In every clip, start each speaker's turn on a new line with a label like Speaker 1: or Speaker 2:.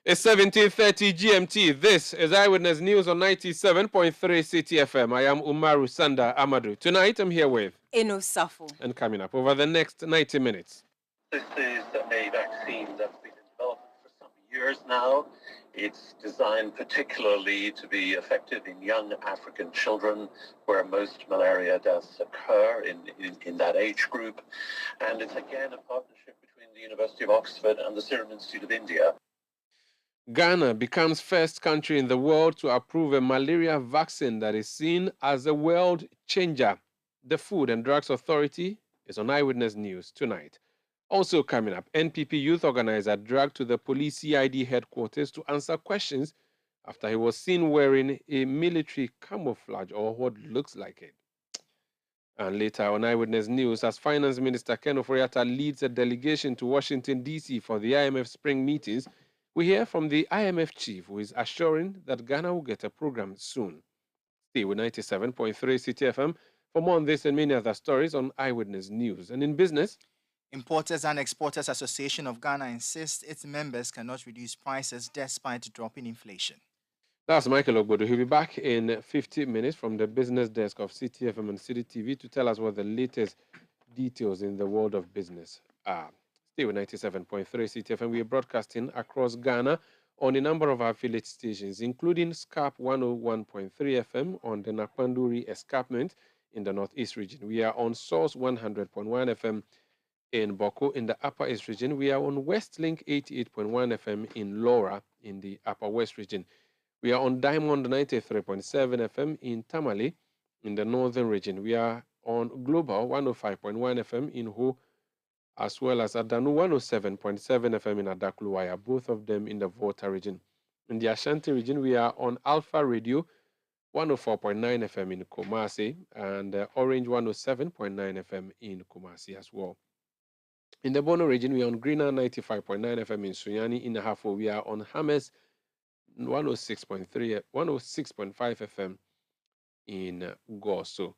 Speaker 1: It's 17:30 GMT. This is Eyewitness News on 97.3 Citi FM. I am Umaru, Sanda, Amadu. Tonight I'm here with
Speaker 2: Safo.
Speaker 1: And coming up over the next 90 minutes.
Speaker 3: This is a vaccine that's been in development for some years now. It's designed particularly to be effective in young African children where most malaria deaths occur in that age group. And it's again a partnership between the University of Oxford and the Serum Institute of India.
Speaker 1: Ghana becomes first country in the world to approve a malaria vaccine that is seen as a world changer. The Food and Drugs Authority is on Eyewitness News tonight. Also coming up, NPP youth organizer dragged to the police CID headquarters to answer questions after he was seen wearing a military camouflage or what looks like it. And later on Eyewitness News, as Finance Minister Ken Ofori-Atta leads a delegation to Washington, D.C. for the IMF spring meetings, we hear from the IMF chief, who is assuring that Ghana will get a program soon. Stay with 97.3 Citi FM for more on this and many other stories on Eyewitness News. And in business,
Speaker 4: Importers and Exporters Association of Ghana insists its members cannot reduce prices despite dropping inflation.
Speaker 1: That's Michael Ogbodo. He'll be back in 50 minutes from the business desk of Citi FM and Citi TV to tell us what the latest details in the world of business are. Stay with 97.3 Citi FM. We are broadcasting across Ghana on a number of our affiliate stations, including SCAP 101.3 FM on the Nakpanduri Escarpment in the Northeast region. We are on Source 100.1 FM in Boko in the Upper East region. We are on Westlink 88.1 FM in Laura in the Upper West region. We are on Diamond 93.7 FM in Tamale in the Northern region. We are on Global 105.1 FM in Ho, as well as Adanu 107.7 FM in Adakluwaya, both of them in the Volta region. In the Ashanti region, we are on Alpha Radio 104.9 FM in Kumasi and Orange 107.9 FM in Kumasi as well. In the Bono region, we are on Greener 95.9 FM in Sunyani. In Ahafo, we are on Hames 106.5 FM in Goso.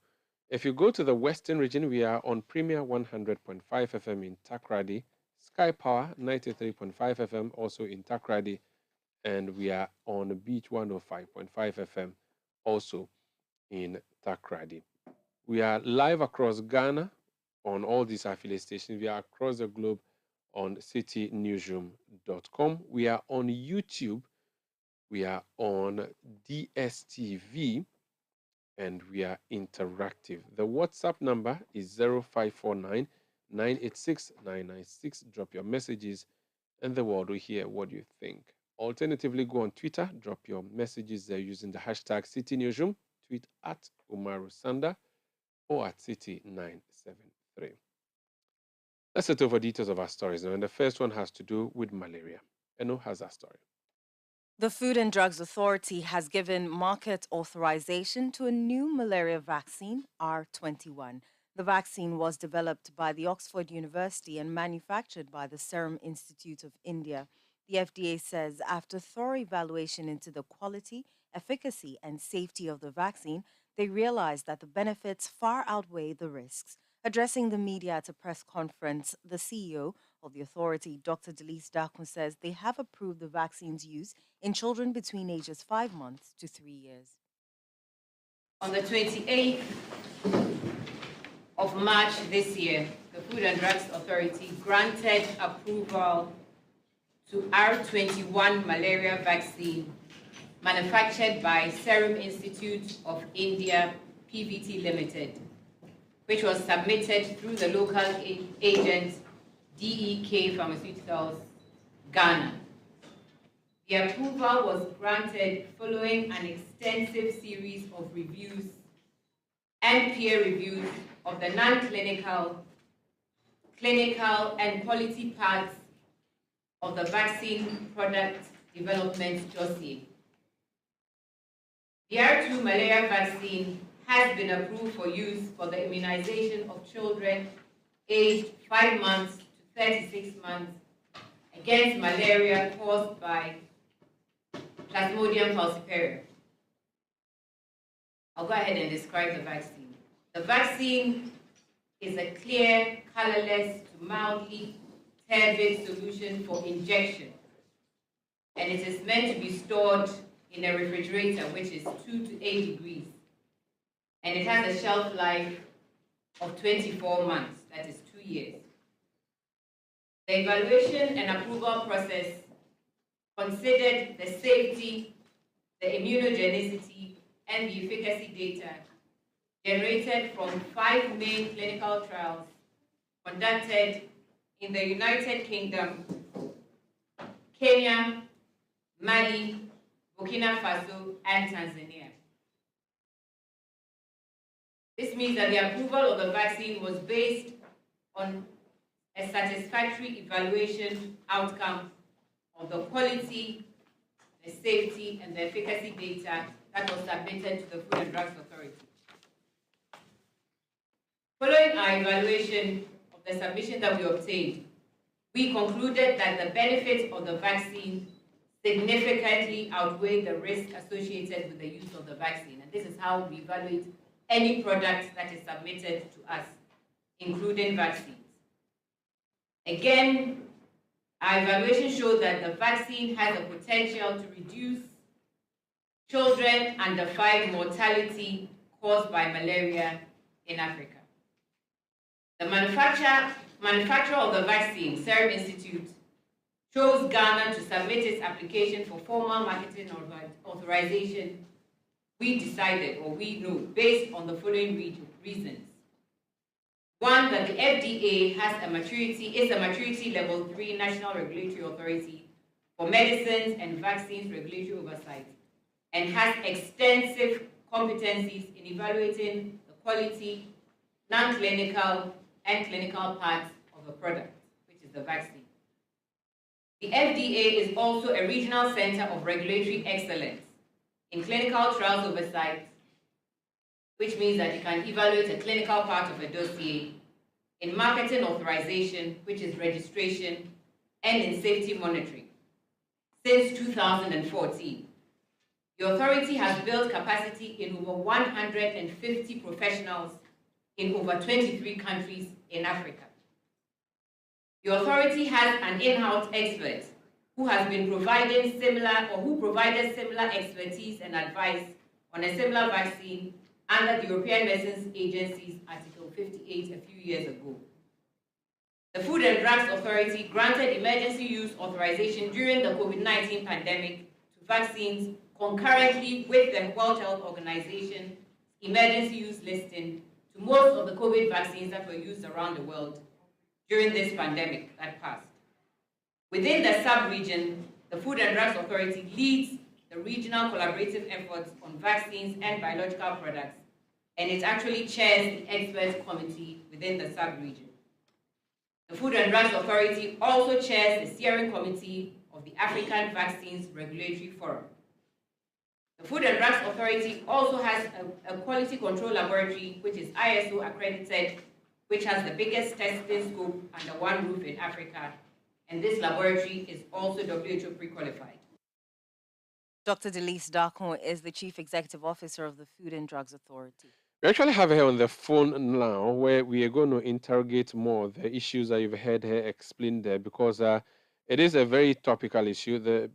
Speaker 1: If you go to the Western region, we are on Premier 100.5 FM in Takrady, Sky Power 93.5 FM also in Takrady, and we are on Beach 105.5 FM also in Takrady. We are live across Ghana on all these affiliate stations. We are across the globe on citynewsroom.com. We are on YouTube. We are on DSTV. And we are interactive. The WhatsApp number is 0549 986 996. Drop your messages and the world will hear what you think. Alternatively, go on Twitter, drop your messages there using the hashtag CityNewsroom. Tweet at Umaru Sanda or at City973. Let's set over details of our stories now. And the first one has to do with malaria. Eno has our story.
Speaker 2: The Food and Drugs Authority has given market authorization to a new malaria vaccine, R21. The vaccine was developed by the Oxford University and manufactured by the Serum Institute of India. The FDA says after thorough evaluation into the quality, efficacy, and safety of the vaccine, they realized that the benefits far outweigh the risks. Addressing the media at a press conference, the CEO of the authority, Dr. Delise Dakun, says they have approved the vaccine's use in children between ages 5 months to 3 years.
Speaker 5: On the 28th of March this year, the Food and Drugs Authority granted approval to R21 malaria vaccine manufactured by Serum Institute of India, PVT Limited, which was submitted through the local agent DEK Pharmaceuticals, Ghana. The approval was granted following an extensive series of reviews and peer reviews of the non-clinical, clinical, and quality parts of the vaccine product development dossier. The R2 malaria vaccine has been approved for use for the immunization of children aged 5 months to 36 months against malaria caused by Plasmodium falciparum. I'll go ahead and describe the vaccine. The vaccine is a clear, colorless to mildly turbid solution for injection. and it is meant to be stored in a refrigerator, which is 2 to 8 degrees. And it has a shelf life of 24 months, that is 2 years. The evaluation and approval process considered the safety, the immunogenicity, and the efficacy data generated from 5 main clinical trials conducted in the United Kingdom, Kenya, Mali, Burkina Faso, and Tanzania. This means that the approval of the vaccine was based on a satisfactory evaluation outcome of the quality, the safety, and the efficacy data that was submitted to the Food and Drugs Authority. Following our evaluation of the submission that we obtained, we concluded that the benefits of the vaccine significantly outweigh the risk associated with the use of the vaccine. And this is how we evaluate any product that is submitted to us, including vaccines. Again, our evaluation showed that the vaccine has the potential to reduce children under 5 mortality caused by malaria in Africa. The manufacturer of the vaccine, Serum Institute, chose Ghana to submit its application for formal marketing authorization. We decided, or we know, based on the following reasons. One, that the FDA is a maturity level 3 national regulatory authority for medicines and vaccines regulatory oversight, and has extensive competencies in evaluating the quality, non-clinical, and clinical parts of a product, which is the vaccine. The FDA is also a regional center of regulatory excellence in clinical trials oversight, which means that it can evaluate a clinical part of a dossier, in marketing authorization, which is registration, and in safety monitoring. Since 2014, the authority has built capacity in over 150 professionals in over 23 countries in Africa. The authority has an in-house expert who has been providing who provided similar expertise and advice on a similar vaccine under the European Medicines Agency's Article 58 a few years ago. The Food and Drugs Authority granted emergency use authorization during the COVID-19 pandemic to vaccines concurrently with the World Health Organization emergency use listing to most of the COVID vaccines that were used around the world during this pandemic that passed. Within the sub-region, the Food and Drugs Authority leads the regional collaborative efforts on vaccines and biological products, and it actually chairs the expert committee within the sub-region. The Food and Drugs Authority also chairs the steering committee of the African Vaccines Regulatory Forum. The Food and Drugs Authority also has a quality control laboratory, which is ISO accredited, which has the biggest testing scope under one roof in Africa, and this laboratory is also WHO pre-qualified.
Speaker 2: Dr. Delise Darkon is the Chief Executive Officer of the Food and Drugs Authority.
Speaker 1: We actually have her on the phone now, where we are going to interrogate more the issues that you've heard her explain there, because it is a very topical issue.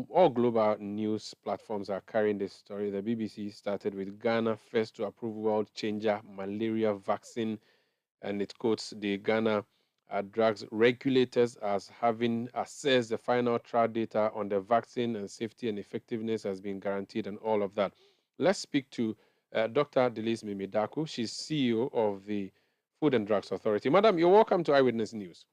Speaker 1: All global news platforms are carrying this story. The BBC started with Ghana first to approve world changer malaria vaccine, and it quotes the Ghana drugs regulators as having assessed the final trial data on the vaccine, and safety and effectiveness has been guaranteed and all of that. Let's speak to Dr. Delise Mimidaku. She's CEO of the Food and Drugs Authority. Madam, you're welcome to Eyewitness News.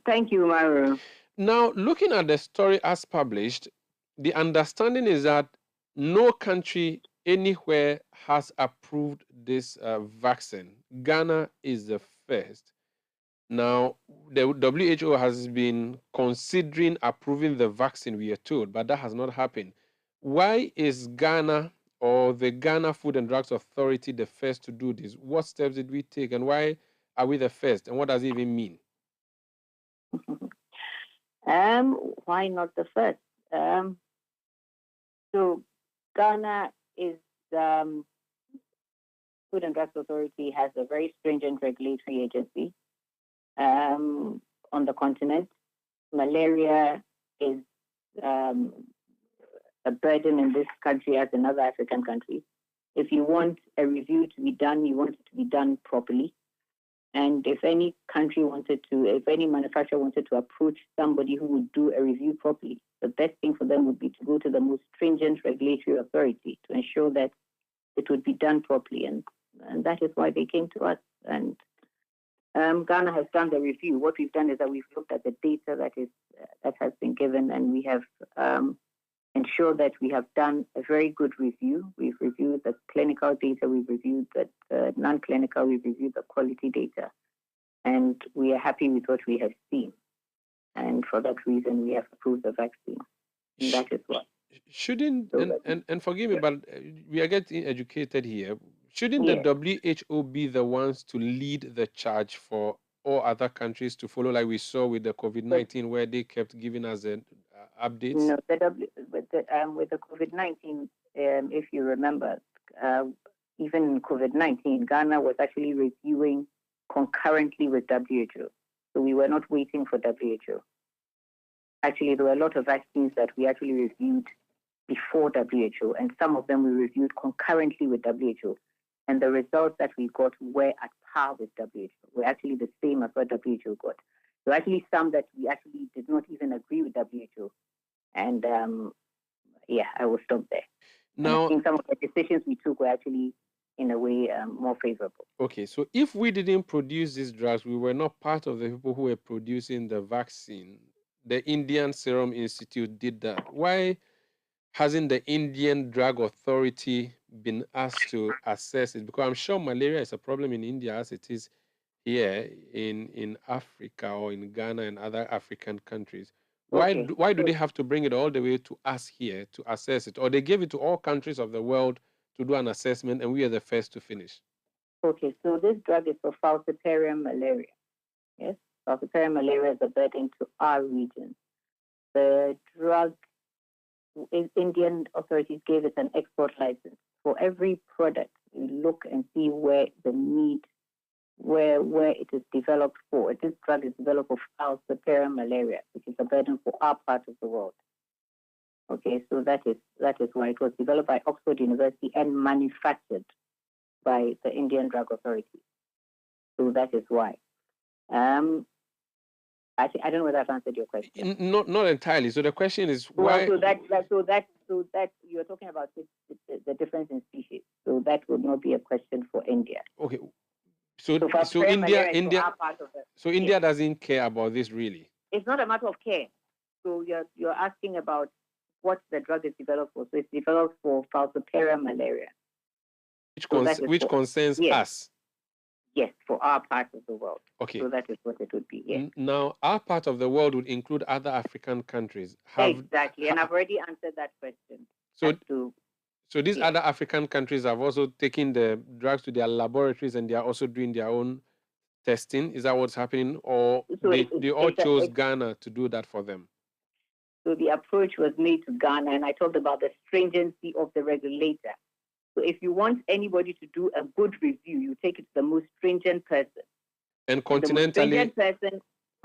Speaker 6: Thank you, Umaru.
Speaker 1: Now, looking at the story as published, the understanding is that no country anywhere has approved this vaccine. Ghana is the first. Now, the WHO has been considering approving the vaccine, we are told, but that has not happened. Why is Ghana or the Ghana Food and Drugs Authority the first to do this? What steps did we take, and why are we the first, and what does it even mean?
Speaker 6: Why not the first? So Ghana is Food and Drugs Authority has a very stringent regulatory agency on the continent. Malaria is a burden in this country as in other African countries. If you want a review to be done, you want it to be done properly. And if any manufacturer wanted to approach somebody who would do a review properly, the best thing for them would be to go to the most stringent regulatory authority to ensure that it would be done properly. And that is why they came to us. And Ghana has done the review. What we've done is that we've looked at the data that has been given, and we have ensure that we have done a very good review. We've reviewed the clinical data, we've reviewed the non-clinical, we've reviewed the quality data, and we are happy with what we have seen. And for that reason, we have approved the vaccine. And that is what.
Speaker 1: Shouldn't, and forgive me, but we are getting educated here. Shouldn't
Speaker 6: Yes.
Speaker 1: the WHO be the ones to lead the charge for all other countries to follow, like we saw with the COVID-19, where they kept giving us updates?
Speaker 6: No, with the COVID-19, if you remember, even in COVID-19, Ghana was actually reviewing concurrently with WHO. So we were not waiting for WHO. Actually, there were a lot of vaccines that we actually reviewed before WHO, and some of them we reviewed concurrently with WHO. And the results that we got were at par with WHO, were actually the same as what WHO got. So actually some that we actually did not even agree with WHO. And I will stop there.
Speaker 1: Now,
Speaker 6: I think some of the decisions we took were actually, in a way, more favorable.
Speaker 1: Okay, so if we didn't produce these drugs, we were not part of the people who were producing the vaccine. The Indian Serum Institute did that. Why hasn't the Indian Drug Authority been asked to assess it? Because I'm sure malaria is a problem in India as it is here in Africa or in Ghana and other African countries. Why do they have to bring it all the way to us here to assess it? Or they gave it to all countries of the world to do an assessment and we are the first to finish?
Speaker 6: Okay, so this drug is for falciparum malaria. Yes, falciparum malaria is a burden to our region. The drug, Indian authorities gave it an export license. For every product, we look and see where the need, where it is developed for. This drug is developed for falciparum malaria, which is a burden for our part of the world. Okay, so that is why it was developed by Oxford University and manufactured by the Indian Drug Authority. So that is why. Actually, I don't know whether I've answered your question.
Speaker 1: Not entirely. So the question is why?
Speaker 6: So that you're talking about the difference in species. So that would not be a question for India.
Speaker 1: Okay. So India India doesn't care about this really.
Speaker 6: It's not a matter of care. So you're asking about what the drug is developed for. So it's developed for falciparum malaria.
Speaker 1: Which concerns us.
Speaker 6: Yes, for our part of the world.
Speaker 1: Okay.
Speaker 6: So that is what it would be. Yes.
Speaker 1: Now, our part of the world would include other African countries.
Speaker 6: Exactly, and I've already answered that question.
Speaker 1: So these other African countries have also taken the drugs to their laboratories and they are also doing their own testing. Is that what's happening? Or they all chose Ghana to do that for them?
Speaker 6: So the approach was made to Ghana, and I talked about the stringency of the regulator. So if you want anybody to do a good review, you take it to the most stringent person.
Speaker 1: And continentally,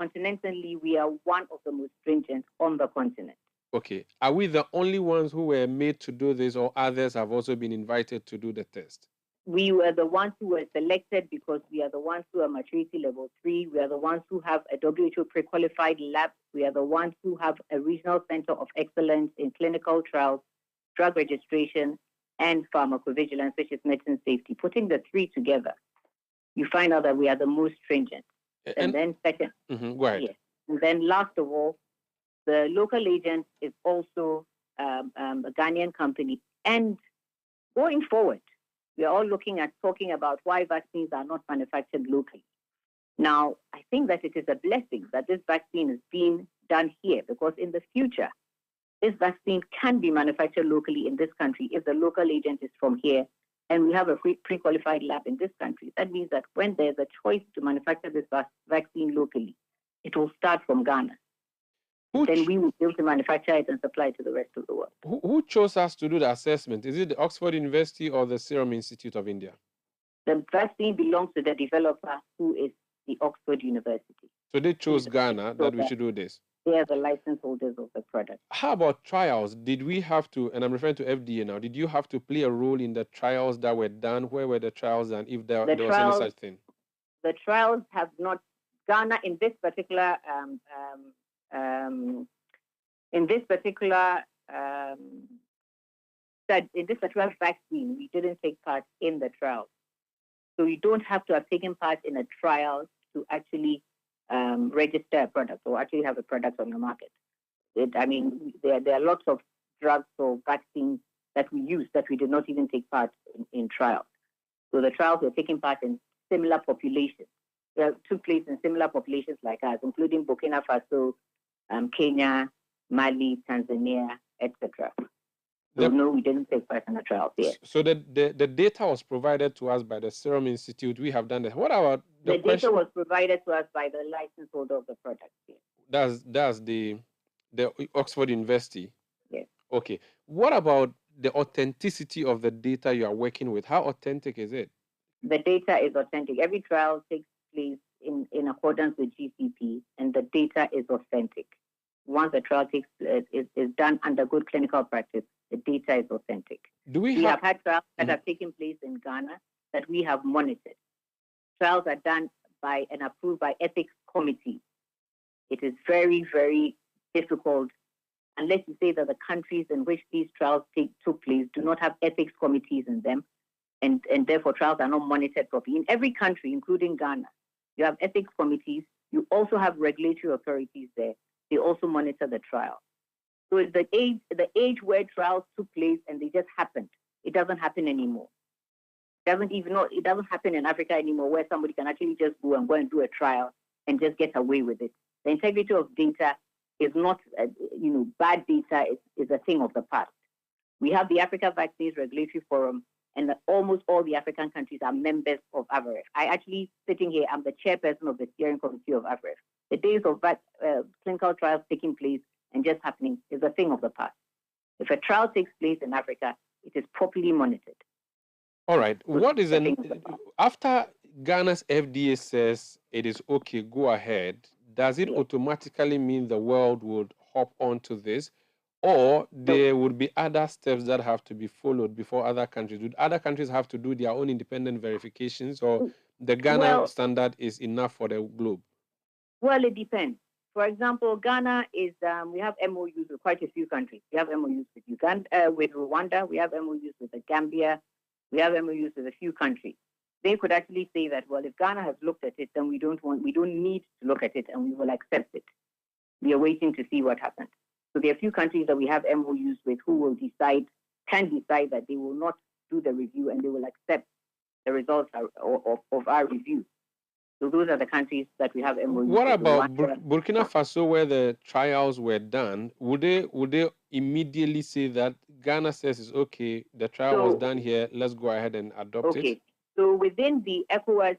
Speaker 6: continentally, we are one of the most stringent on the continent.
Speaker 1: Okay. Are we the only ones who were made to do this, or others have also been invited to do the test?
Speaker 6: We were the ones who were selected because we are the ones who are maturity level 3. We are the ones who have a WHO pre-qualified lab. We are the ones who have a regional center of excellence in clinical trials, drug registration, and pharmacovigilance, which is medicine safety. Putting the 3 together, you find out that we are the most stringent. And then second,
Speaker 1: go ahead.
Speaker 6: Yes. And then last of all, the local agent is also a Ghanaian company. And going forward, we are all talking about why vaccines are not manufactured locally. Now, I think that it is a blessing that this vaccine is being done here, because in the future, this vaccine can be manufactured locally in this country if the local agent is from here and we have a pre-qualified lab in this country. That means that when there's a choice to manufacture this vaccine locally, it will start from Ghana. Then we will be able to manufacture it and supply it to the rest of the world.
Speaker 1: Who chose us to do the assessment? Is it the Oxford University or the Serum Institute of India?
Speaker 6: The vaccine belongs to the developer, who is the Oxford University.
Speaker 1: So they chose Ghana that we should do this?
Speaker 6: They are the license holders of the product.
Speaker 1: How about trials? Did we have to, and I'm referring to FDA now, did you have to play a role in the trials that were done? Where were the trials, and if there was any such thing?
Speaker 6: The trials have not, Ghana in this particular vaccine, we didn't take part in the trials. So you don't have to have taken part in a trial to actually register a product or actually have a product on the market. There are lots of drugs or vaccines that we use that we did not even take part in trials. So the trials were taking part in similar populations. They took place in similar populations like us, including Burkina Faso, Kenya, Mali, Tanzania, etc. So no, we didn't take part in the trials yet.
Speaker 1: So the data was provided to us by the Serum Institute. We have done that. What about
Speaker 6: the data was provided to us by the license holder of the product? Yes.
Speaker 1: That's the Oxford University.
Speaker 6: Yes.
Speaker 1: Okay. What about the authenticity of the data you are working with? How authentic is it?
Speaker 6: The data is authentic. Every trial takes place in accordance with GCP, and the data is authentic. Once the trial is done under good clinical practice, the data is authentic. We have had trials that have taken place in Ghana that we have monitored. Trials are done by and approved by ethics committees. It is very, very difficult unless you say that the countries in which these trials took place do not have ethics committees in them, and therefore trials are not monitored properly. In every country, including Ghana, you have ethics committees. You also have regulatory authorities there. They also monitor the trial. So the age where trials took place and they just happened, it doesn't happen anymore. It doesn't happen in Africa anymore, where somebody can actually just go and do a trial and just get away with it. The integrity of data is not, bad data is a thing of the past. We have the Africa Vaccines Regulatory Forum, and almost all the African countries are members of AVRF. I actually, sitting here, I'm the chairperson of the steering committee of AVRF. The days of clinical trials taking place and just happening is a thing of the past. If a trial takes place in Africa, it is properly monitored.
Speaker 1: All right. What is after Ghana's FDA says it is okay, go ahead, does it automatically mean the world would hop onto this? Or there would be other steps that have to be followed before other countries? Would other countries have to do their own independent verifications, or the Ghana standard is enough for the globe?
Speaker 6: Well, it depends. For example, Ghana is, we have MOUs with quite a few countries. We have MOUs with Uganda, with Rwanda. We have MOUs with the Gambia. We have MOUs with a few countries. They could actually say that, well, if Ghana has looked at it, then we don't need to look at it, and we will accept it. We are waiting to see what happens. So there are a few countries that we have MOUs with who will can decide that they will not do the review and they will accept the results of our review. So those are the countries that we have MOUs.
Speaker 1: What about Burkina Faso, where the trials were done? Would they immediately say that Ghana says it's okay, the trial was done here, let's go ahead and adopt it?
Speaker 6: Okay. So within the ECOWAS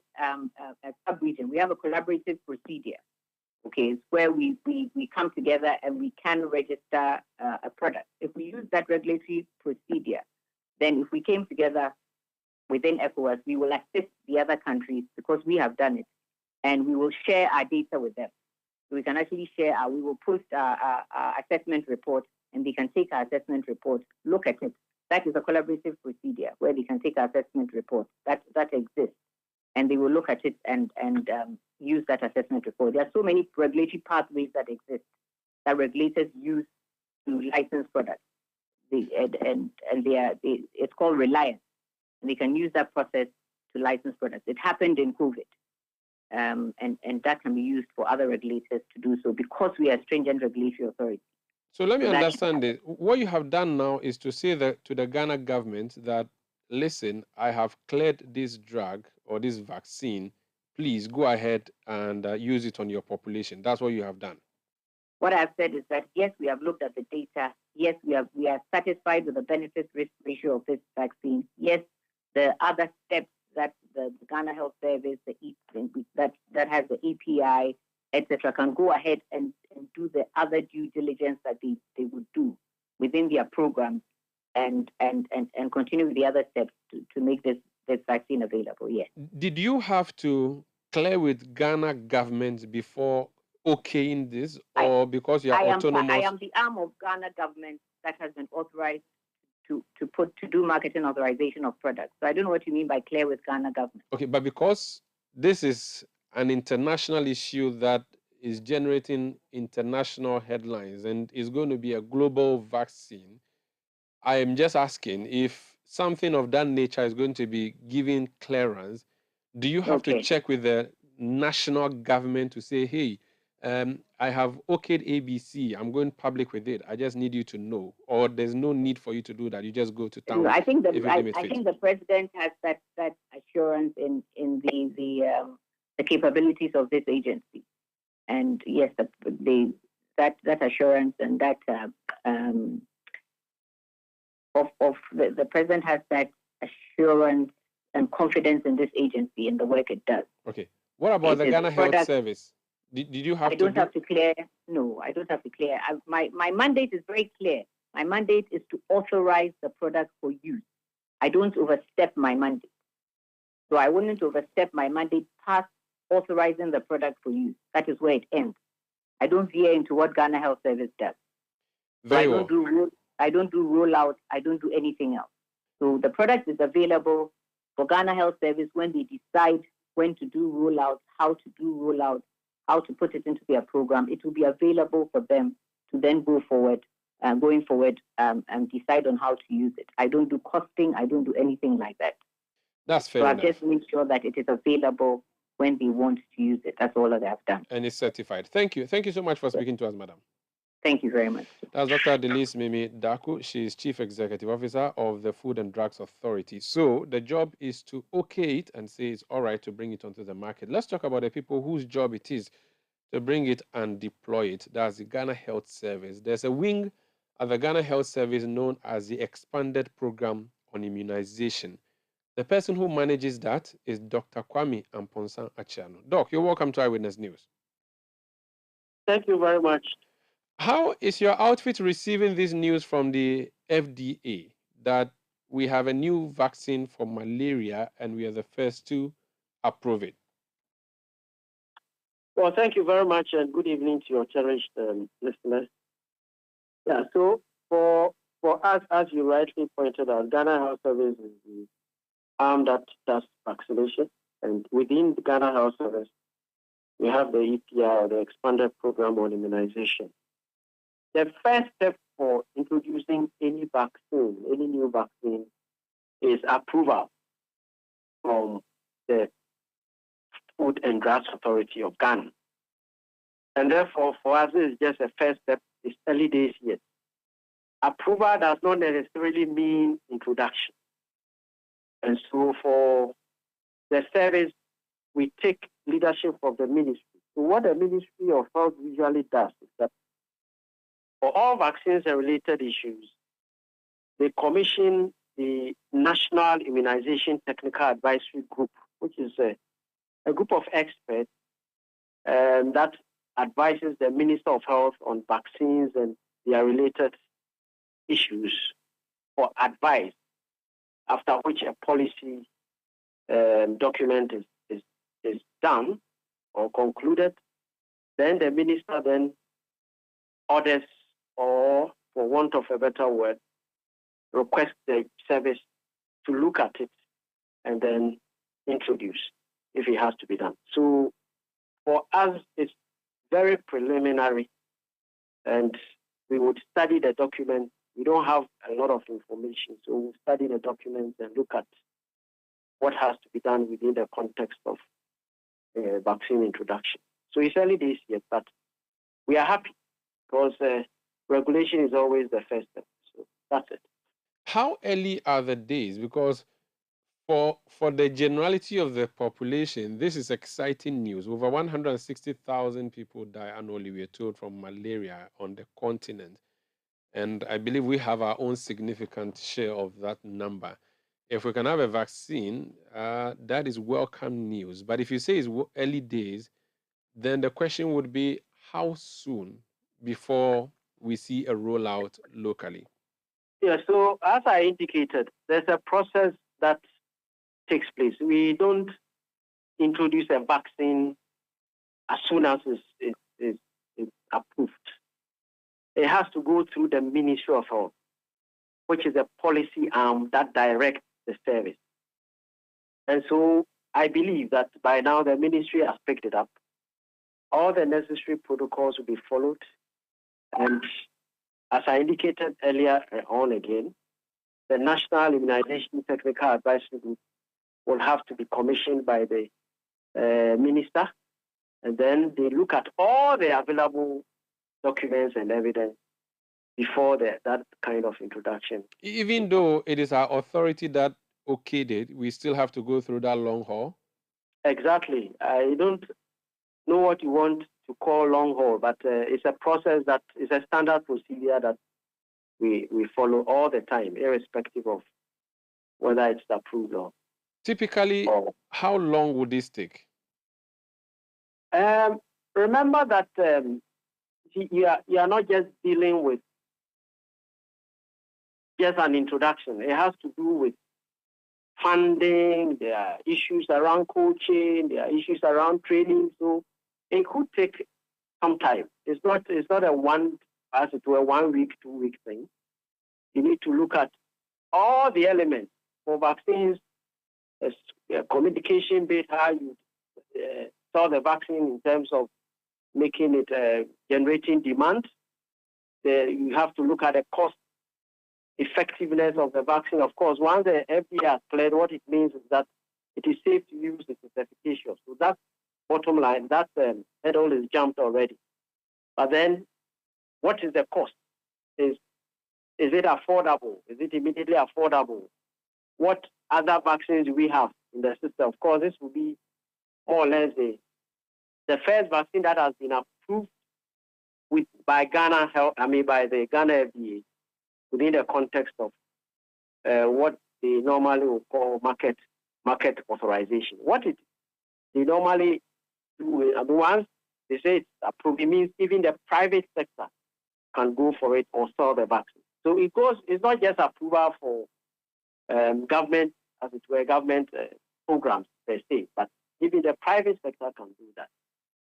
Speaker 6: sub-region, we have a collaborative procedure. Okay, it's where we come together and we can register a product. If we use that regulatory procedure, then if we came together within ECOWAS, we will assist the other countries because we have done it, and we will share our data with them. So we can actually we will post our assessment report, and they can take our assessment report, look at it. That is a collaborative procedure where they can take our assessment report. That exists. And they will look at it and use that assessment report. There are so many regulatory pathways that exist that regulators use to license products. It's called reliance. And they can use that process to license products. It happened in COVID. And that can be used for other regulators to do so because we are stringent regulatory authority.
Speaker 1: So let me understand it. What you have done now is to say that to the Ghana government that, listen, I have cleared this drug or this vaccine. Please go ahead and use it on your population. That's what you have done.
Speaker 6: What I've said is that, yes, we have looked at the data. Yes, we are satisfied with the benefit-risk ratio of this vaccine. Yes, the other steps that the Ghana Health Service, that has the API, etc., can go ahead and do the other due diligence that they would do within their program and continue with the other steps to make this vaccine available. Yes.
Speaker 1: Did you have to clear with Ghana government before okaying this, or because you are autonomous?
Speaker 6: I am the arm of Ghana government that has been authorized to do marketing authorization of products. So I don't know what you mean by clear with Ghana government.
Speaker 1: Okay, but because this is an international issue that is generating international headlines and is going to be a global vaccine, I am just asking if something of that nature is going to be given clearance. Do you have to check with the national government to say, hey, I have okayed ABC, I'm going public with it, I just need you to know, or there's no need for you to do that, you just go to town?
Speaker 6: I think the president has that assurance in the capabilities of this agency, and yes, that assurance and that the president has that assurance and confidence in this agency and the work it does.
Speaker 1: Okay. What about the Ghana Health Service? Did you have to? I
Speaker 6: don't have to clear. No, I don't have to clear. My mandate is very clear. My mandate is to authorize the product for use. I don't overstep my mandate. So I wouldn't overstep my mandate past authorizing the product for use. That is where it ends. I don't veer into what Ghana Health Service does.
Speaker 1: Very well.
Speaker 6: I don't do rollout. I don't do anything else. So the product is available for Ghana Health Service when they decide when to do rollout, how to do rollout, how to put it into their program. It will be available for them to then going forward, and decide on how to use it. I don't do costing. I don't do anything like that.
Speaker 1: That's fair enough.
Speaker 6: So I've just made sure that it is available when they want to use it. That's all that I've done.
Speaker 1: And it's certified. Thank you. Thank you so much for speaking to us, madam.
Speaker 6: Thank you very much.
Speaker 1: That's Dr. Delise Mimi Daku. She is Chief Executive Officer of the Food and Drugs Authority. So the job is to okay it and say it's all right to bring it onto the market. Let's talk about the people whose job it is to bring it and deploy it. That's the Ghana Health Service. There's a wing at the Ghana Health Service known as the Expanded Program on Immunization. The person who manages that is Dr. Kwame Amponsan Achiano. Doc, you're welcome to Eyewitness News.
Speaker 7: Thank you very much.
Speaker 1: How is your outfit receiving this news from the FDA that we have a new vaccine for malaria and we are the first to approve it?
Speaker 7: Well, thank you very much and good evening to your cherished listeners. Yeah, so for us, as you rightly pointed out, Ghana Health Service is the arm that does vaccination. And within the Ghana Health Service, we have the EPI, the Expanded Program on Immunization. The first step for introducing any vaccine, any new vaccine, is approval from the Food and Drugs Authority of Ghana. And therefore, for us, this is just a first step. It's early days yet. Approval does not necessarily mean introduction. And so for the service, we take leadership of the ministry. So what the Ministry of Health usually does is that for all vaccines and related issues, they commission the National Immunization Technical Advisory Group, which is a group of experts that advises the Minister of Health on vaccines and their related issues for advice, after which a policy document is done or concluded. Then the minister then orders, or for want of a better word, requests the service to look at it and then introduce if it has to be done. So for us, it's very preliminary, and we would study the document. We don't have a lot of information, so we'll study the documents and look at what has to be done within the context of vaccine introduction. So it's early days yet, but we are happy because regulation is always the first step. So that's it.
Speaker 1: How early are the days? Because for the generality of the population, this is exciting news. Over 160,000 people die annually, we are told, from malaria on the continent. And I believe we have our own significant share of that number. If we can have a vaccine, that is welcome news. But if you say it's early days, then the question would be how soon before we see a rollout locally?
Speaker 7: Yeah, so as I indicated, there's a process that takes place. We don't introduce a vaccine as soon as is approved, it has to go through the Ministry of Health, which is a policy arm that directs the service. And so I believe that by now the ministry has picked it up. All the necessary protocols will be followed. And as I indicated earlier on again, the National Immunization Technical Advisory Group will have to be commissioned by the minister. And then they look at all the available documents and evidence before that kind of introduction.
Speaker 1: Even though it is our authority that okayed it, we still have to go through that long haul?
Speaker 7: Exactly. I don't know what you want to call long haul, but it's a process that is a standard procedure that we follow all the time, irrespective of whether it's approved or.
Speaker 1: Typically, how long would this take?
Speaker 7: Remember that you are not just dealing with just an introduction. It has to do with funding, there are issues around coaching, there are issues around training. So it could take some time. It's not a 1 week, 2 week thing. You need to look at all the elements for vaccines, communication bit, how you saw the vaccine in terms of making it generating demand. You have to look at the cost effectiveness of the vaccine. Of course, once the FDA has cleared, what it means is that it is safe to use, it is efficacious. So that's bottom line. That hurdle is jumped already. But then, what is the cost? Is it affordable? Is it immediately affordable? What other vaccines do we have in the system? Of course, this will be more or less the first vaccine that has been approved by the Ghana FDA within the context of what they normally will call market authorization. They normally do, once they say it's approved, it means even the private sector can go for it or sell the vaccine. So it's not just approval for government, as it were, government programs per se, but even the private sector can do that.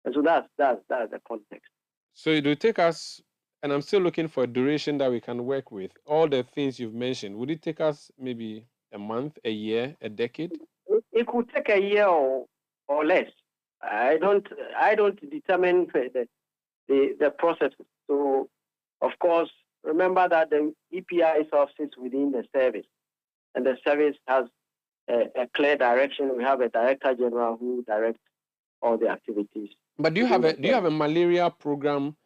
Speaker 7: And so that's the context.
Speaker 1: So it will take us, and I'm still looking for a duration that we can work with. All the things you've mentioned, would it take us maybe a month, a year, a decade?
Speaker 7: It could take a year or less. I don't determine the process. So, of course, remember that the EPI itself sits within the service, and the service has a clear direction. We have a director general who directs all the activities.
Speaker 1: But do you have a malaria program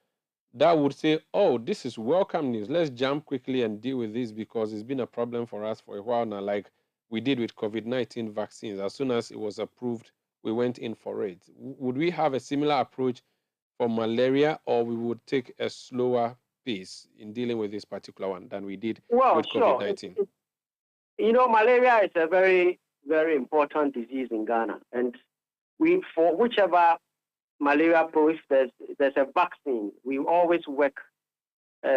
Speaker 1: that would say, oh, this is welcome news, let's jump quickly and deal with this because it's been a problem for us for a while now, like we did with COVID-19 vaccines? As soon as it was approved, we went in for it. Would we have a similar approach for malaria, or we would take a slower pace in dealing with this particular one than we did with COVID-19?
Speaker 7: Sure. Malaria is a very, very important disease in Ghana. And for whichever malaria, if there's a vaccine, we always work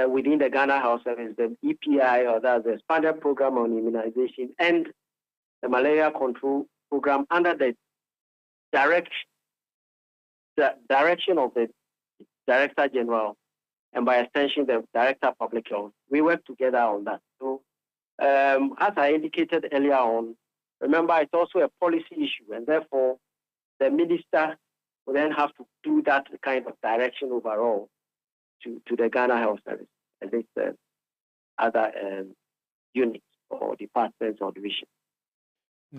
Speaker 7: within the Ghana Health Service, the EPI, or that's the expanded program on immunization, and the malaria control program under the direction of the Director General, and by extension, the Director of Public Health. We work together on that. So, as I indicated earlier on, remember, it's also a policy issue, and therefore, the minister will then have to do that kind of direction overall to the Ghana Health Service and its other units or departments or divisions.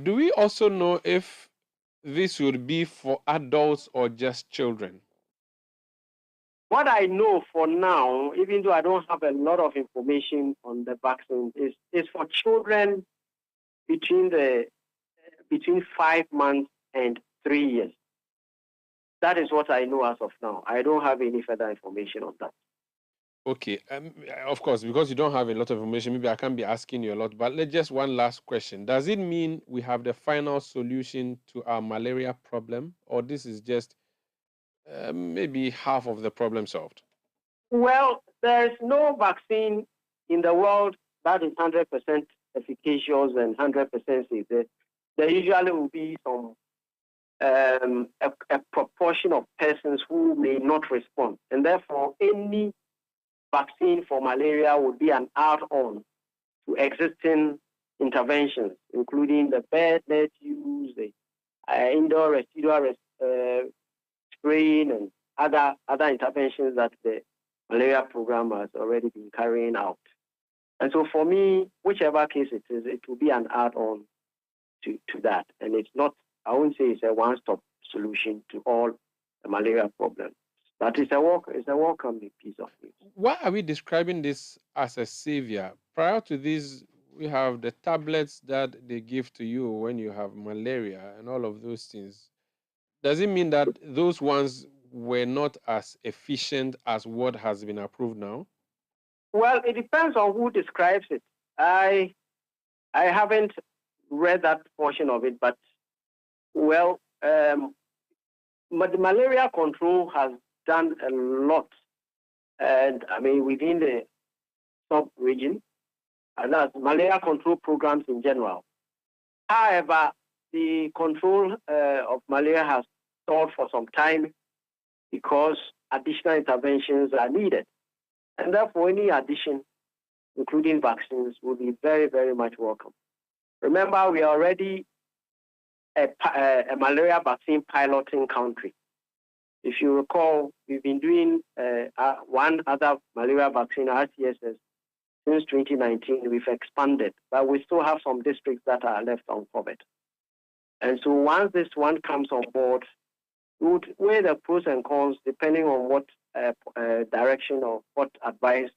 Speaker 1: Do we also know if this would be for adults or just children?
Speaker 7: What I know for now, even though I don't have a lot of information on the vaccine, is for children between 5 months and 3 years. That is what I know as of now. I don't have any further information on that.
Speaker 1: Okay. Of course, because you don't have a lot of information, maybe I can't be asking you a lot, but let's just one last question. Does it mean we have the final solution to our malaria problem, or this is just maybe half of the problem solved?
Speaker 7: Well, there's no vaccine in the world that is 100% efficacious and 100% safe. There usually will be some a proportion of persons who may not respond. And therefore, any vaccine for malaria would be an add-on to existing interventions, including the bed net use, the indoor residual spraying, and other interventions that the malaria program has already been carrying out. And so for me, whichever case it is, it will be an add-on to that. And it's not, I won't say it's a one-stop solution to all the malaria problems. But it's a welcome piece of news.
Speaker 1: Why are we describing this as a savior? Prior to this, we have the tablets that they give to you when you have malaria and all of those things. Does it mean that those ones were not as efficient as what has been approved now?
Speaker 7: Well, it depends on who describes it. I haven't read that portion of it, but well, the malaria control has done a lot, and I mean within the sub-region, and that's malaria control programs in general. However, the control of malaria has stalled for some time because additional interventions are needed. And therefore, any addition, including vaccines, will be very, very much welcome. Remember, we are already a malaria vaccine piloting country. If you recall, we've been doing one other malaria vaccine, RTSS, since 2019. We've expanded, but we still have some districts that are left uncovered. And so once this one comes on board, we would weigh the pros and cons depending on what direction or what advice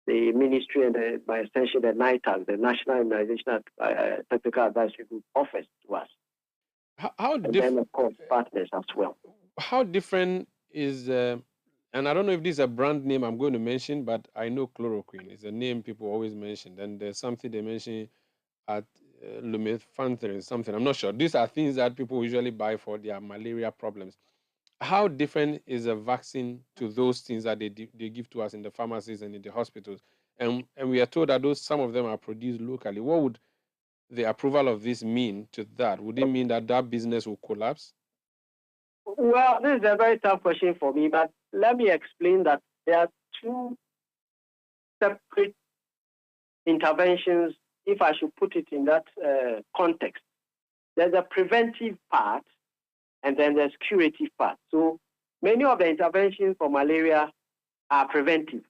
Speaker 7: the ministry and by extension the NITAG, the National Immunization Technical Advisory Group, offers to us.
Speaker 1: How
Speaker 7: and then, of course, partners as well.
Speaker 1: How different is, and I don't know if this is a brand name I'm going to mention, but I know chloroquine is a name people always mention. And there's something they mention at lumefantrine, something. I'm not sure. These are things that people usually buy for their malaria problems. How different is a vaccine to those things that they give to us in the pharmacies and in the hospitals? And we are told that some of them are produced locally. What would the approval of this mean to that? Would it mean that that business will collapse?
Speaker 7: Well, this is a very tough question for me, but let me explain that there are two separate interventions, if I should put it in that context. There's a preventive part, and then there's curative part. So many of the interventions for malaria are preventive,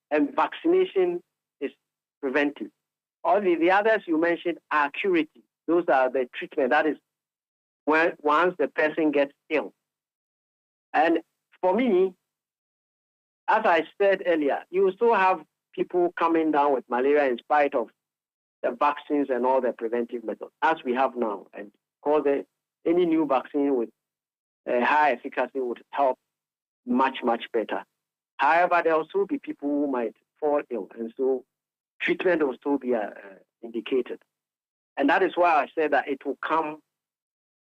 Speaker 7: and vaccination is preventive. All the others you mentioned are curative. Those are the treatment. That is once the person gets ill. And for me, as I said earlier, you still have people coming down with malaria in spite of the vaccines and all the preventive methods, as we have now. And of course, any new vaccine with high efficacy would help much, much better. However, there will still be people who might fall ill, and so treatment will still be indicated. And that is why I said that it will come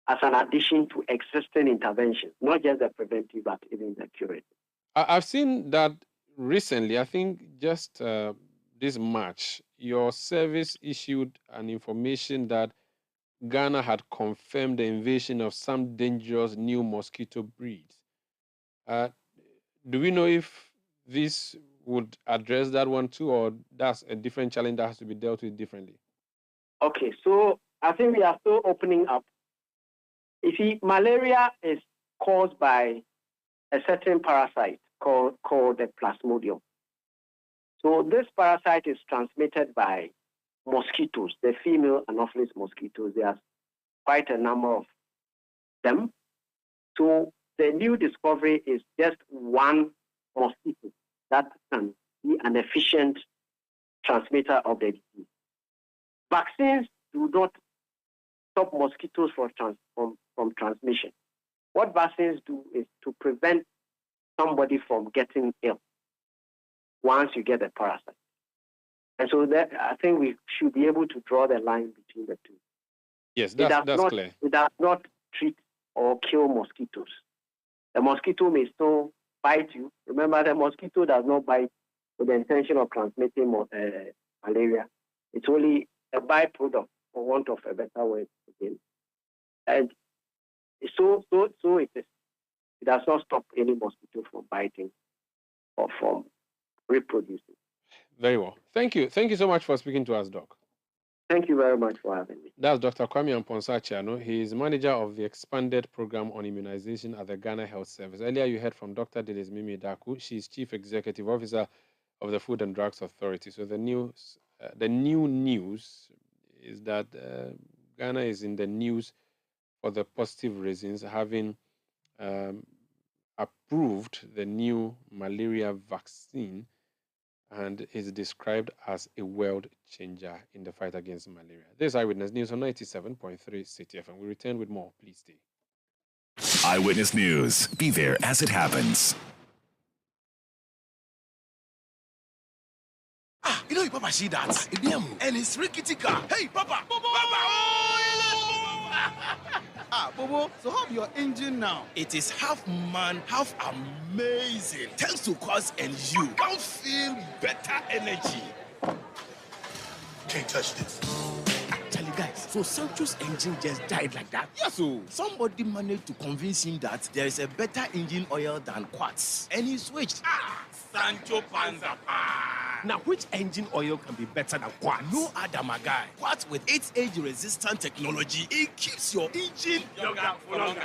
Speaker 7: as an addition to existing interventions, not just the preventive, but even the curative.
Speaker 1: I've seen that recently. I think just this March, your service issued an information that Ghana had confirmed the invasion of some dangerous new mosquito breeds. Do we know if this would address that one too, or that's a different challenge that has to be dealt with differently?
Speaker 7: Okay, so I think we are still opening up. You see, malaria is caused by a certain parasite called the Plasmodium. So this parasite is transmitted by mosquitoes, the female Anopheles mosquitoes. There are quite a number of them. So the new discovery is just one mosquito that can be an efficient transmitter of the disease. Vaccines do not stop mosquitoes from transmission. What vaccines do is to prevent somebody from getting ill once you get the parasite. And so that, I think we should be able to draw the line between the two.
Speaker 1: Yes, that's clear.
Speaker 7: It does not treat or kill mosquitoes. The mosquito may still bite you. Remember, the mosquito does not bite with the intention of transmitting malaria. It's only a byproduct, for want of a better word again. And So it is. It does not stop any mosquito from biting or from reproducing.
Speaker 1: Very well. Thank you. Thank you so much for speaking to us, Doc.
Speaker 7: Thank you very much for having me.
Speaker 1: That's Dr. Kwame Amponsa-Chiano. He is manager of the expanded program on immunization at the Ghana Health Service. Earlier, you heard from Dr. Delis Mimi Daku. She is Chief Executive Officer of the Food and Drugs Authority. So the new news is that Ghana is in the news for the positive reasons, having approved the new malaria vaccine, and is described as a world changer in the fight against malaria. This is Eyewitness News on 97.3 Citi FM. We return with more. Please stay.
Speaker 8: Eyewitness News. Be there as it happens.
Speaker 9: You know, Papa, see that? And it's rickety car. Hey, Papa! Papa!
Speaker 10: Bobo, so how's your engine now?
Speaker 9: It is half man, half amazing. Thanks to Quartz and you can feel better energy. Can't touch this. Actually, guys, so Sancho's engine just died like that? Yes, so somebody managed to convince him that there is a better engine oil than Quartz, and he switched. Sancho Panza.
Speaker 11: Now, which engine oil can be better than Quartz?
Speaker 9: No other, my guy. Quartz with its age-resistant technology, it keeps your engine younger for longer.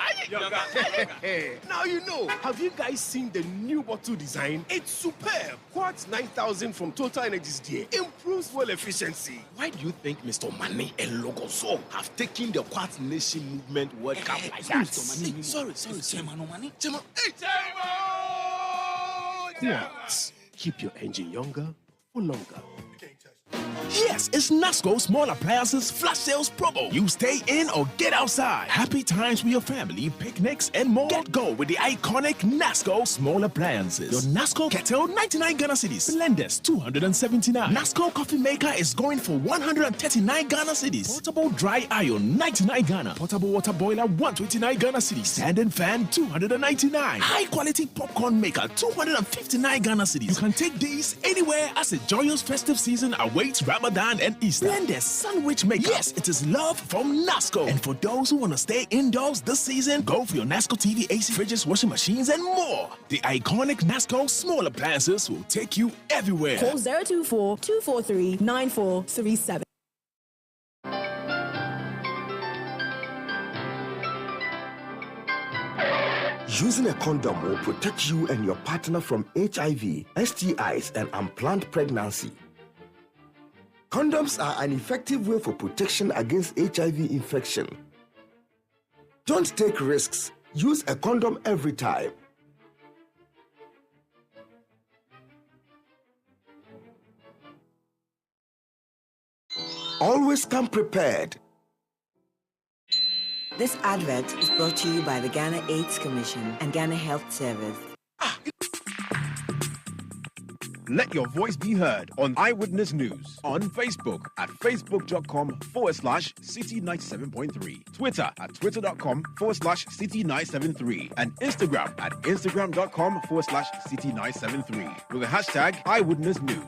Speaker 11: Now you know. Have you guys seen the new bottle design?
Speaker 9: It's superb.
Speaker 11: Quartz 9000 from Total Energies there improves fuel efficiency.
Speaker 9: Why do you think Mr. Mane and Logoso have taken the Quartz Nation movement World Cup like that? Sorry.
Speaker 11: Quartz. Keep your engine younger for longer.
Speaker 8: Yes, it's NASCO Small Appliances Flash Sales Promo. You stay in or get outside. Happy times with your family, picnics, and more. Get go with the iconic NASCO Small Appliances. Your NASCO kettle, 99 Ghana cedis. Blenders, 279. NASCO coffee maker is going for 139 Ghana cedis. Portable dry iron, 99 Ghana. Portable water boiler, 129 Ghana cedis. Standing fan, 299. High quality popcorn maker, 259 Ghana cedis. You can take these anywhere as a joyous festive season awaits Ramadan and Easter. Blenders, sandwich maker. Yes, it is love from NASCO. And for those who want to stay indoors this season, go for your NASCO TV, AC, fridges, washing machines, and more. The iconic NASCO Small Appliances will take you everywhere.
Speaker 12: Call 024-243-9437.
Speaker 13: Using a condom will protect you and your partner from HIV, STIs, and unplanned pregnancy. Condoms are an effective way for protection against HIV infection. Don't take risks. Use a condom every time. Always come prepared.
Speaker 14: This advert is brought to you by the Ghana AIDS Commission and Ghana Health Service.
Speaker 15: Let your voice be heard on Eyewitness News on Facebook at facebook.com/Citi97.3, Twitter at twitter.com/Citi973, and Instagram at instagram.com/Citi973 with the hashtag Eyewitness News.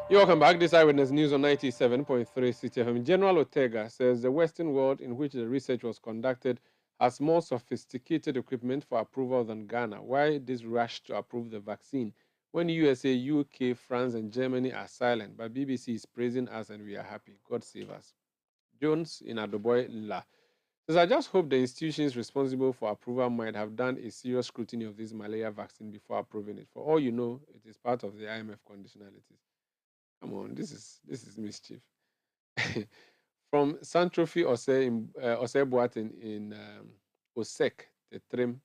Speaker 1: You're welcome back. This Eyewitness News on 97.3 Citi FM. General Ortega says the Western world in which the research was conducted has more sophisticated equipment for approval than Ghana. Why this rush to approve the vaccine when USA, UK, France, and Germany are silent? But BBC is praising us and we are happy. God save us. Jones in Adoboy La says, I just hope the institutions responsible for approval might have done a serious scrutiny of this malaria vaccine before approving it. For all you know, it is part of the IMF conditionalities. Come on, this is mischief. From Santrophy Ose Boatin in Osek, the Trim.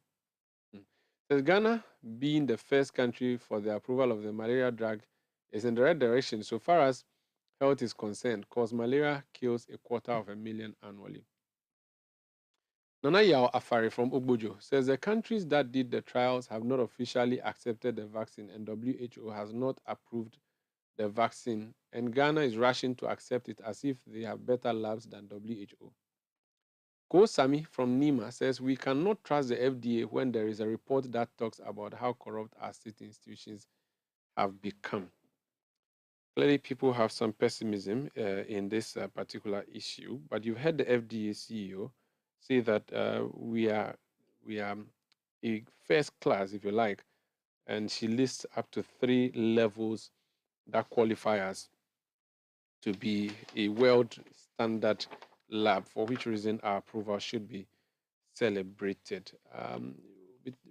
Speaker 1: Says Ghana, being the first country for the approval of the malaria drug, is in the right direction so far as health is concerned, because malaria kills 250,000 annually. Nana Yao Afari from Ogbojo says the countries that did the trials have not officially accepted the vaccine and WHO has not approved the vaccine, and Ghana is rushing to accept it as if they have better labs than WHO. Ko Sami from Nima says we cannot trust the FDA when there is a report that talks about how corrupt our state institutions have become. Clearly, people have some pessimism in this particular issue, but you've heard the FDA CEO say that we are a first class, if you like, and she lists up to 3 levels that qualify us to be a world standard lab, for which reason our approval should be celebrated.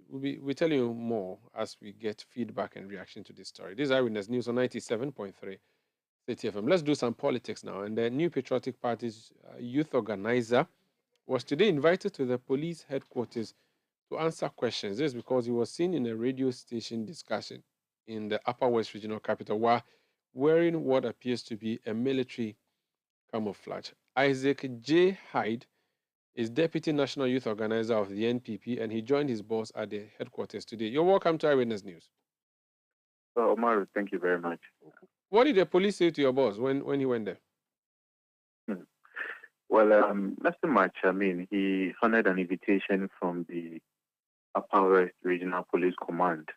Speaker 1: We'll tell you more as we get feedback and reaction to this story. This is Eyewitness News on 97.3 Citi FM. Let's do some politics now. And the New Patriotic Party's youth organizer was today invited to the police headquarters to answer questions. This is because he was seen in a radio station discussion in the Upper West Regional Capital while wearing what appears to be a military camouflage. Isaac J. Hyde is Deputy National Youth Organizer of the NPP, and he joined his boss at the headquarters today. You're welcome to Eyewitness News.
Speaker 12: Well, Umaru, thank you very much.
Speaker 1: What did the police say to your boss when he went there?
Speaker 12: Well, nothing much. I mean, he honored an invitation from the Upper West Regional Police Command,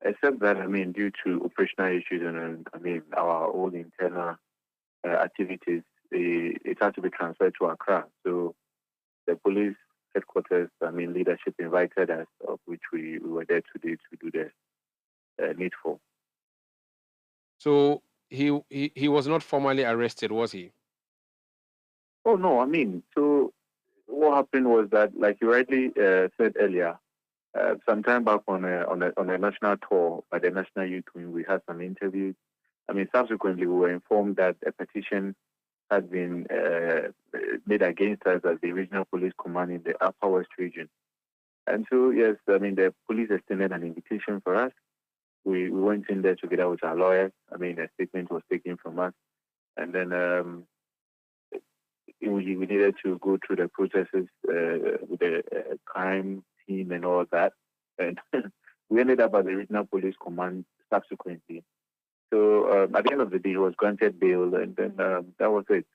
Speaker 12: except that, I mean, due to operational issues and, I mean, our own internal activities, it had to be transferred to Accra. So the police headquarters, I mean, leadership invited us, of which we were there today to do the needful.
Speaker 1: So he was not formally arrested, was he?
Speaker 12: Oh, no, I mean, so what happened was that, like you rightly said earlier, sometime back on a national tour by the National Youth Wing, we had some interviews. I mean, subsequently, we were informed that a petition had been made against us at the Regional Police Command in the Upper West region. And so, yes, I mean, the police extended an invitation for us. We went in there together with our lawyers. I mean, a statement was taken from us. And then we needed to go through the processes with the crime team and all that. And we ended up at the Regional Police Command subsequently. So at the end of the day, he was granted bail, and then that was it.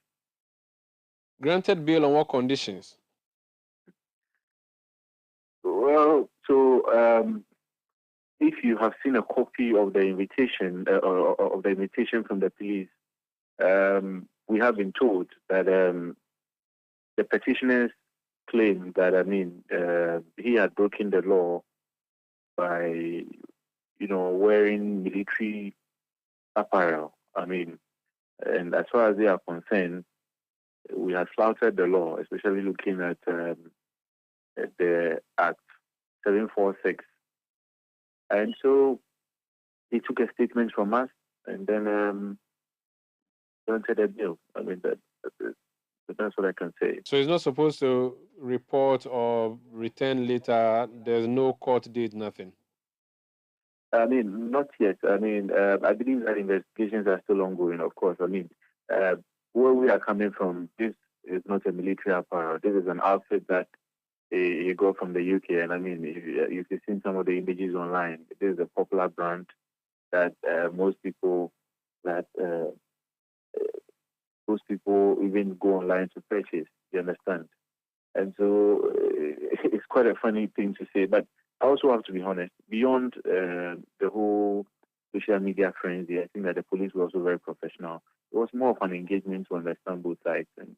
Speaker 1: Granted bail on what conditions?
Speaker 12: Well, so if you have seen a copy of the invitation or of the invitation from the police, we have been told that the petitioners claim that, I mean, he had broken the law by, wearing military apparel. I mean, and as far as they are concerned, we had flouted the law, especially looking at the Act 746. And so he took a statement from us and then granted a bill. I mean, that's what I can say.
Speaker 1: So he's not supposed to report or return later. There's no court date, nothing.
Speaker 12: I mean, not yet. I mean, I believe that investigations are still ongoing, of course. I mean, where we are coming from, this is not a military apparel. This is an outfit that you got from the UK. And I mean, if you've seen some of the images online, this is a popular brand that most people even go online to purchase, you understand? And so it's quite a funny thing to say, but I also have to be honest, beyond the whole social media frenzy, I think that the police were also very professional. It was more of an engagement to understand both sides, and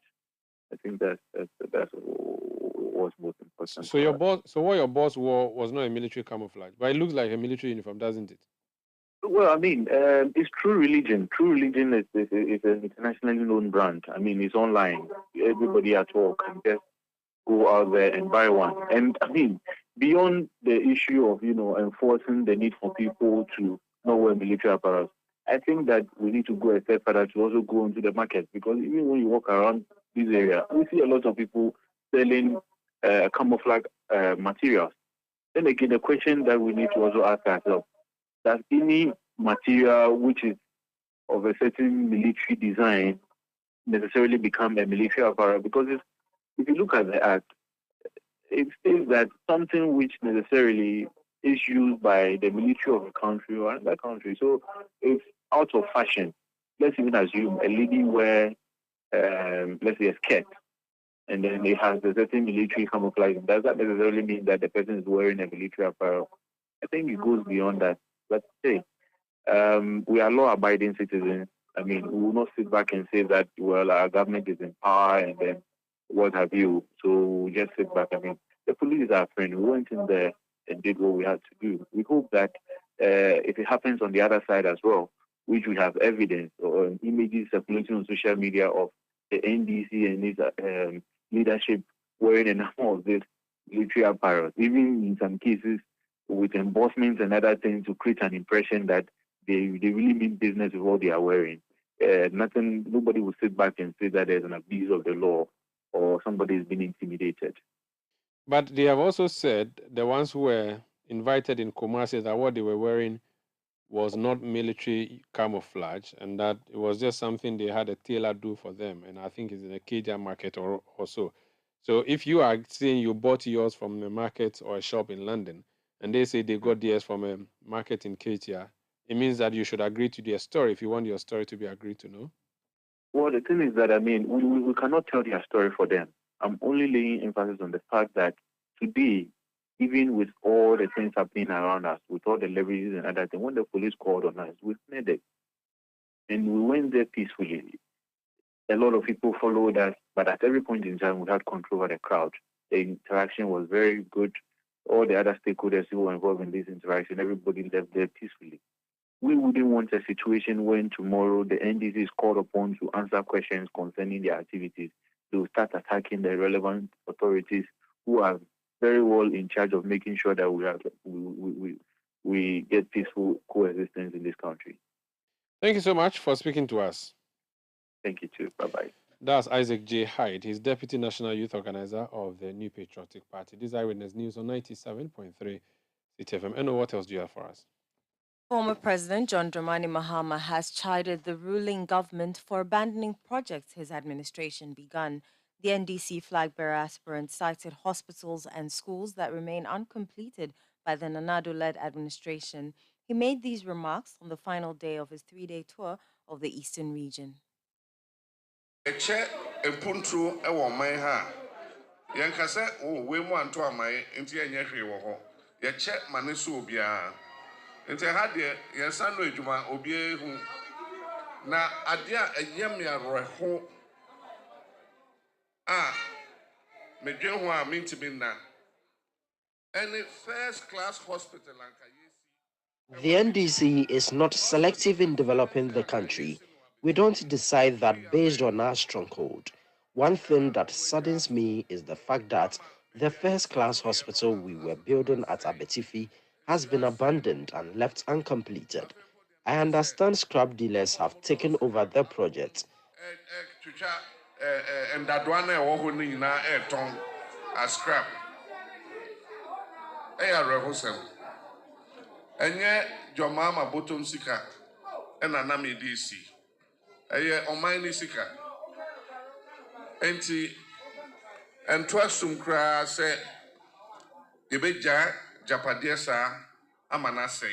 Speaker 12: I think that's what's most important.
Speaker 1: So what your boss wore was not a military camouflage, but it looks like a military uniform, doesn't it?
Speaker 12: Well, I mean, it's True Religion. True Religion is an internationally known brand. I mean, it's online. Everybody at work can just go out there and buy one. And I mean, beyond the issue of, enforcing the need for people to not wear military apparel, I think that we need to go a step further to also go into the market, because even when you walk around this area, we see a lot of people selling camouflage materials. Then again, the question that we need to also ask ourselves, does any material which is of a certain military design necessarily become a military apparel? Because if you look at the Act, it states that something which necessarily is used by the military of a country or another country, so it's out of fashion. Let's even assume a lady wear, let's say, a skirt, and then it has a certain military camouflage. Does that necessarily mean that the person is wearing a military apparel? I think it goes beyond that. But hey, we are law-abiding citizens. I mean, we will not sit back and say that, well, our government is in power and then what have you. So we just sit back. I mean, the police is our friend. We went in there and did what we had to do. We hope that if it happens on the other side as well, which we have evidence or images circulating on social media of the NDC and its leadership wearing a number of this military apparel, even in some cases with embossments and other things to create an impression that they really mean business with what they are wearing. Nobody will sit back and say that there's an abuse of the law or somebody is being intimidated.
Speaker 1: But they have also said, the ones who were invited in Kumasi, that what they were wearing was not military camouflage and that it was just something they had a tailor do for them. And I think it's in a Kenya market or so. So if you are saying you bought yours from a market or a shop in London and they say they got theirs from a market in Kenya, it means that you should agree to their story if you want your story to be agreed to, no?
Speaker 12: Well, the thing is that, I mean, we cannot tell their story for them. I'm only laying emphasis on the fact that today, even with all the things happening around us, with all the leverages and other things, when the police called on us, we fled it. And we went there peacefully. A lot of people followed us, but at every point in time, we had control over the crowd. The interaction was very good. All the other stakeholders who were involved in this interaction, everybody left there peacefully. We wouldn't want a situation when tomorrow the NDC is called upon to answer questions concerning their activities. They will start attacking the relevant authorities who are very well in charge of making sure that we get peaceful coexistence in this country.
Speaker 1: Thank you so much for speaking to us.
Speaker 12: Thank you too. Bye-bye.
Speaker 1: That's Isaac J. Hyde. He's Deputy National Youth Organizer of the New Patriotic Party. This is Eyewitness News on 97.3 Citi FM. And what else do you have for us?
Speaker 2: Former President John Dramani Mahama has chided the ruling government for abandoning projects his administration begun. The NDC flag-bearer aspirant cited hospitals and schools that remain uncompleted by the Nanado-led administration. He made these remarks on the final day of his three-day tour of the Eastern region.
Speaker 16: Nti ha de yensa no adwuma obi ehu na ade a eyem ya reho medwen ho a mintimi na any first class hospital anka.
Speaker 17: The NDC is not selective in developing the country. We don't decide that based on our stronghold. One thing that saddens me is the fact that the first class hospital we were building at Abetifi has been abandoned and left uncompleted. I understand scrap dealers have taken over the project.
Speaker 16: And that one na ton as scrap. Rehosem. Enye Jomama bottom sika and anami DC. Omaini sika. Enti and twasum kra say Ibeja Japadiesa Amanase.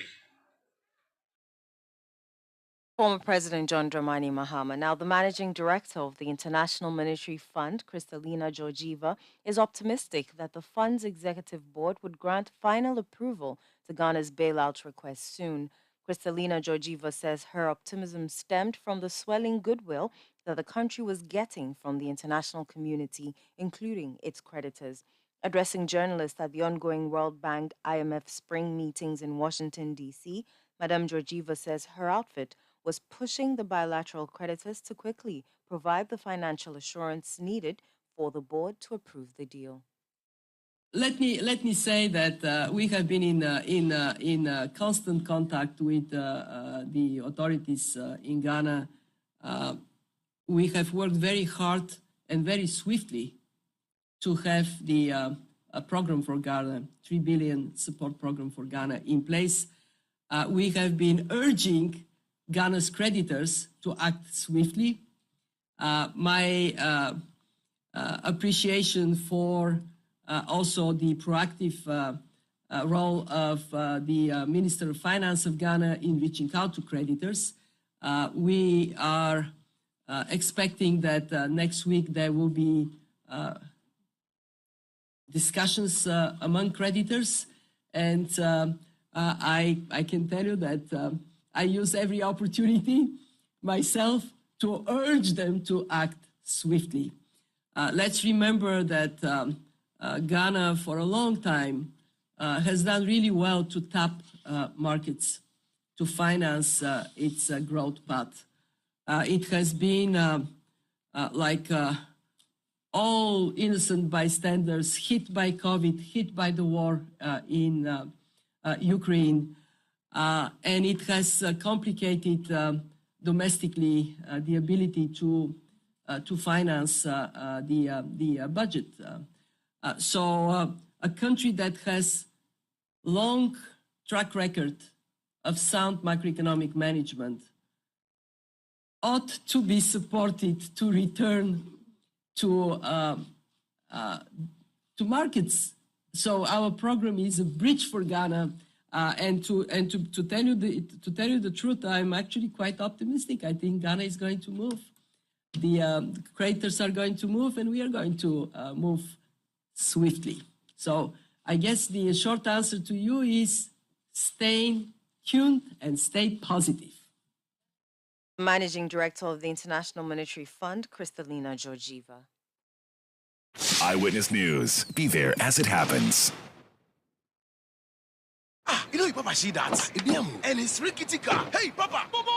Speaker 2: Former President John Dramani Mahama, now the managing director of the International Monetary Fund, Kristalina Georgieva, is optimistic that the fund's executive board would grant final approval to Ghana's bailout request soon. Kristalina Georgieva says her optimism stemmed from the swelling goodwill that the country was getting from the international community, including its creditors. Addressing journalists at the ongoing World Bank IMF spring meetings in Washington, D.C., Madame Georgieva says her outfit was pushing the bilateral creditors to quickly provide the financial assurance needed for the board to approve the deal.
Speaker 18: Let me say that we have been in constant contact with the authorities in Ghana. We have worked very hard and very swiftly to have the program for Ghana, 3 billion support program for Ghana in place. We have been urging Ghana's creditors to act swiftly. My appreciation for also the proactive role of the Minister of Finance of Ghana in reaching out to creditors. We are expecting that next week there will be discussions among creditors, and I can tell you that I use every opportunity myself to urge them to act swiftly. Let's remember that Ghana, for a long time, has done really well to tap markets to finance its growth path. It has been like all innocent bystanders hit by COVID, hit by the war in Ukraine, and it has complicated domestically the ability to finance the budget. So a country that has long track record of sound macroeconomic management ought to be supported to return to markets. So our program is a bridge for Ghana, and to tell you the truth, I'm actually quite optimistic. I think Ghana is going to move. The creators are going to move, and we are going to move swiftly. So I guess the short answer to you is stay tuned and stay positive.
Speaker 2: Managing Director of the International Monetary Fund, Kristalina Georgieva.
Speaker 8: Eyewitness News. Be there as it happens.
Speaker 11: You know, Papa, see that? And it's rickety car. Hey, Papa! Papa!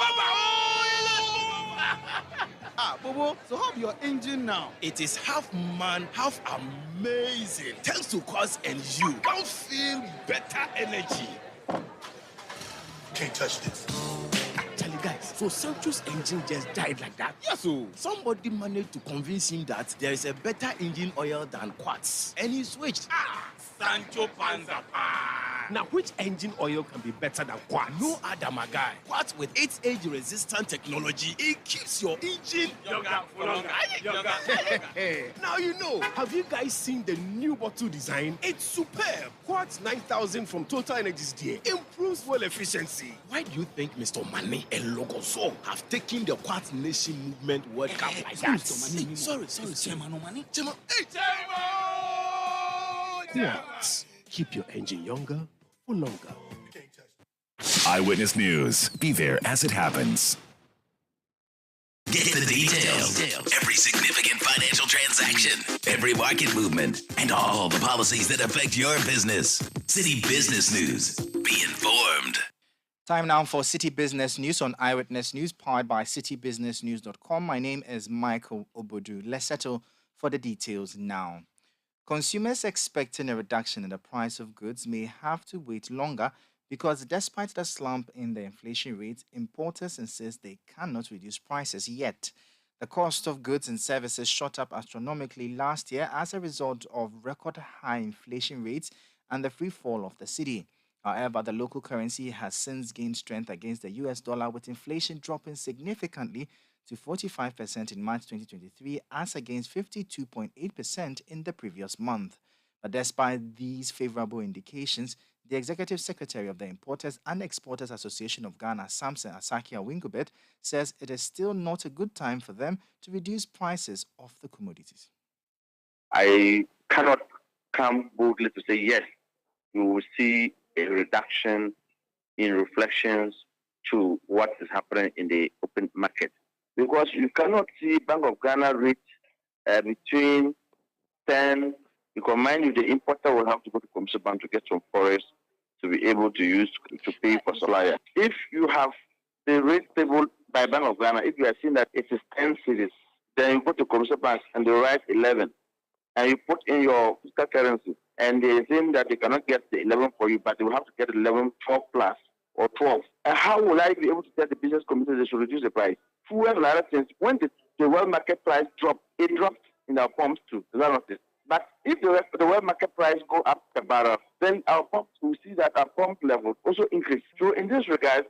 Speaker 10: Bobo, so how your engine now?
Speaker 9: It is half man, half amazing. Thanks to cause and you can feel better energy.
Speaker 11: Can't touch this.
Speaker 9: Actually, guys, so Sancho's engine just died like that. Yes, so somebody managed to convince him that there is a better engine oil than quartz, and he switched.
Speaker 11: Sancho Panza.
Speaker 9: Now, which engine oil can be better than quartz? No other, my guy. Quartz with its age-resistant technology, it keeps your engine younger for longer. Now you know. Have you guys seen the new bottle design? It's superb. Quartz 9000 from Total Energies there improves fuel efficiency. Why do you think Mr. Mane and Logoso have taken the Quartz Nation movement World Cup like that? Hey, sorry. Chairman Mane. Chairman. Hey, Quartz. Keep your engine younger for longer.
Speaker 8: Eyewitness News. Be there as it happens.
Speaker 19: Get the details. Every significant financial transaction, every market movement, and all the policies that affect your business. Citi Business News. Be informed.
Speaker 4: Time now for Citi Business News on Eyewitness News, powered by citibusinessnews.com. My name is Michael Obodu. Let's settle for the details now. Consumers expecting a reduction in the price of goods may have to wait longer because despite the slump in the inflation rate, importers insist they cannot reduce prices yet. The cost of goods and services shot up astronomically last year as a result of record high inflation rates and the free fall of the cedi. However, the local currency has since gained strength against the US dollar, with inflation dropping significantly to 45% in March 2023 as against 52.8% in the previous month. But despite these favorable indications, the Executive Secretary of the Importers and Exporters Association of Ghana, Samson Asakia Wingobet, says it is still not a good time for them to reduce prices of the commodities.
Speaker 12: I cannot come boldly to say, yes, you will see a reduction in reflections to what is happening in the open market. Because you cannot see Bank of Ghana rate between 10, because mind you, the importer will have to go to Commercial Bank to get some forest to be able to use to pay for supplier. If you have the rate table by Bank of Ghana, if you are seeing that it is 10 cities, then you go to Commercial Bank and they write 11, and you put in your fiscal currency, and they saying that they cannot get the 11 for you, but they will have to get 11, 12 plus, or 12. And how will I be able to tell the business community they should reduce the price? Fuel and other things, when the world market price dropped, it dropped in our pumps too. Is that not it? But if the world market price go up a barrel, then our pumps will see that our pump level also increase. So in this regard,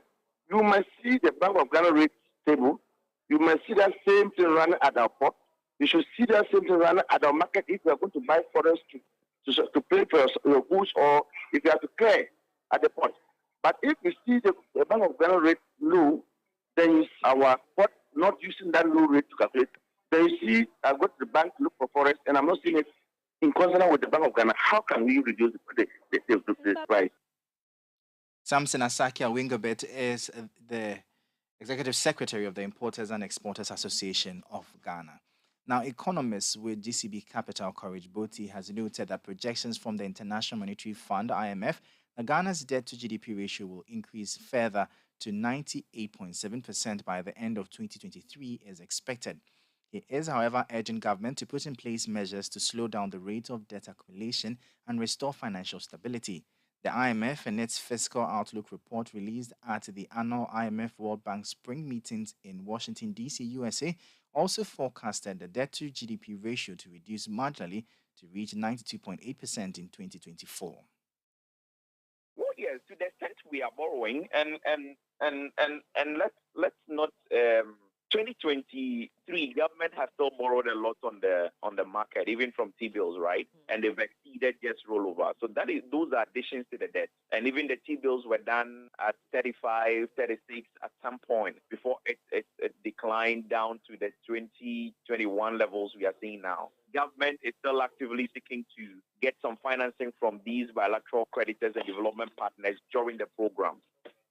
Speaker 12: you must see the Bank of Ghana rate table. You must see that same thing running at our port. You should see that same thing running at our market if you are going to buy forest to pay for your goods, or if you have to clear at the port. But if you see the Bank of Ghana rate low, then you see our port not using that low rate to calculate. Then you see I go to the bank to look for forest, and I'm not seeing it in consonance with the Bank of Ghana. How can we reduce the price?
Speaker 4: Samson Asakia Wingobet is the Executive Secretary of the Importers and Exporters Association of Ghana. Now, economists with GCB Capital Courage Boti has noted that projections from the International Monetary Fund, IMF, that Ghana's debt to GDP ratio will increase further to 98.7% by the end of 2023 is expected. He is, however, urging government to put in place measures to slow down the rate of debt accumulation and restore financial stability. The IMF, in its Fiscal Outlook report released at the annual IMF World Bank Spring meetings in Washington, D.C., USA, also forecasted the debt to GDP ratio to reduce marginally to reach 92.8% in 2024.
Speaker 20: Well, yes, to the extent we are borrowing, and let's not. 2023, government has still borrowed a lot on the market, even from T-bills, right? And they've exceeded just rollover. So those are additions to the debt. And even the T-bills were done at 35, 36 at some point before it declined down to the 2021 levels we are seeing now. Government is still actively seeking to get some financing from these bilateral creditors and development partners during the program.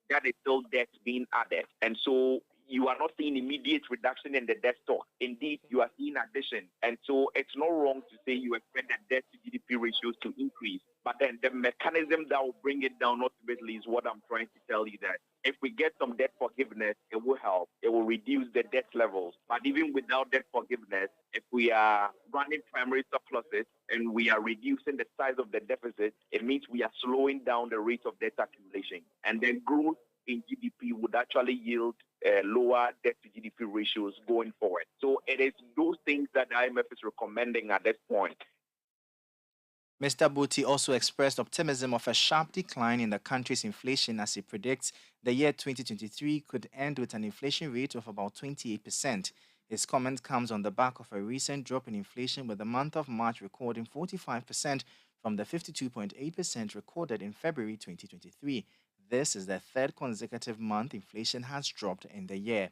Speaker 20: That is still debt being added. And so you are not seeing immediate reduction in the debt stock. Indeed, you are seeing addition. And so it's not wrong to say you expect the debt to GDP ratios to increase. But then the mechanism that will bring it down ultimately is what I'm trying to tell you, that if we get some debt forgiveness, it will help. It will reduce the debt levels. But even without debt forgiveness, if we are running primary surpluses and we are reducing the size of the deficit, it means we are slowing down the rate of debt accumulation. And then growth in GDP would actually yield lower debt to GDP ratios going forward. So it is those things that the IMF is recommending at this point.
Speaker 4: Mr. Boti also expressed optimism of a sharp decline in the country's inflation as he predicts the year 2023 could end with an inflation rate of about 28%. His comment comes on the back of a recent drop in inflation, with the month of March recording 45% from the 52.8% recorded in February 2023. This is the third consecutive month inflation has dropped in the year.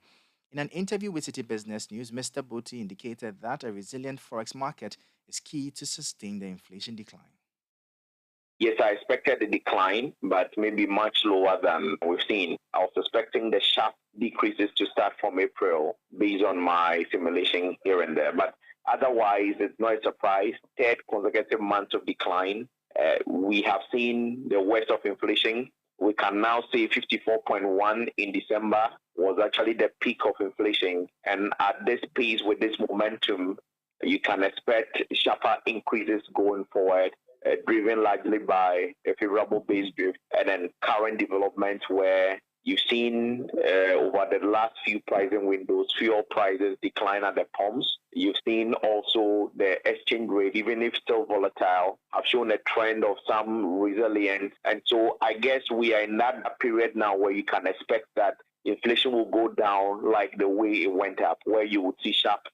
Speaker 4: In an interview with Citi Business News, Mr. Boti indicated that a resilient forex market is key to sustain the inflation decline.
Speaker 20: Yes, I expected a decline, but maybe much lower than we've seen. I was expecting the sharp decreases to start from April based on my simulation here and there. But otherwise, it's not a surprise. Third consecutive month of decline. We have seen the worst of inflation. We can now say 54.1 in December was actually the peak of inflation. And at this pace, with this momentum, you can expect sharper increases going forward, driven largely by a favorable base drift and then current developments where you've seen over the last few pricing windows, fuel prices decline at the pumps. You've seen also the exchange rate, even if still volatile, have shown a trend of some resilience. And so I guess we are in that period now where you can expect that inflation will go down like the way it went up, where you would see sharp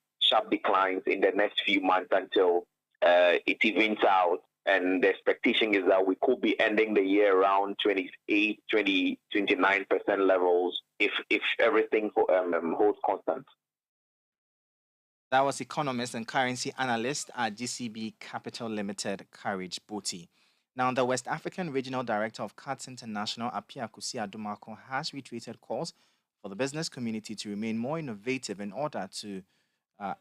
Speaker 20: declines in the next few months until it evens out. And the expectation is that we could be ending the year around 28, 20, 29% levels if everything holds constant.
Speaker 4: That was economist and currency analyst at GCB Capital Limited, Courage Boti. Now, the West African Regional Director of CATS International, Apia Kusi Adumako, has reiterated calls for the business community to remain more innovative in order to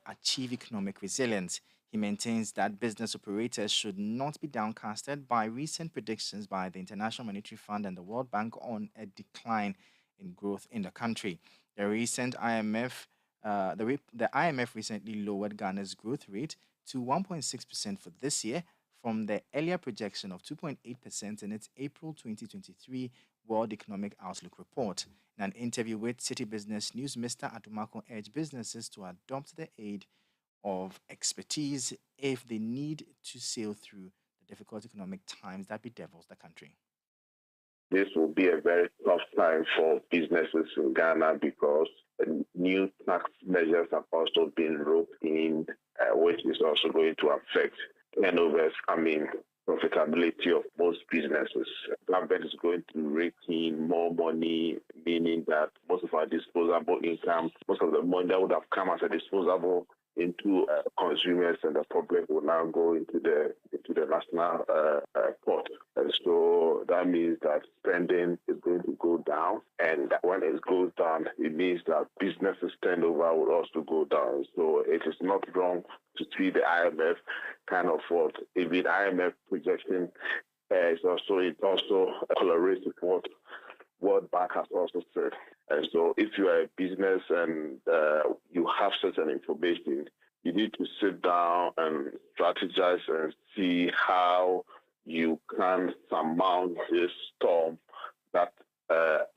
Speaker 4: achieve economic resilience. He maintains that business operators should not be downcasted by recent predictions by the International Monetary Fund and the World Bank on a decline in growth in the country. The IMF recently lowered Ghana's growth rate to 1.6% for this year from the earlier projection of 2.8% in its April 2023 World Economic Outlook report. In an interview with Citi Business News, Mr. Adumako urged businesses to adopt the aid of expertise if they need to sail through the difficult economic times that bedevils the country.
Speaker 12: This will be a very tough time for businesses in Ghana because new tax measures have also been roped in, which is also going to affect turnovers, profitability of most businesses. Government is going to rake in more money, meaning that most of our disposable income, most of the money that would have come as a disposable into consumers, and the problem will now go into the national pot. And so that means that spending is going to go down. And when it goes down, it means that businesses turnover will also go down. So it is not wrong to see the IMF kind of what even IMF projection it also correlates with what World Bank has also said. And so if you are a business and you have certain information, you need to sit down and strategize and see how you can surmount this storm that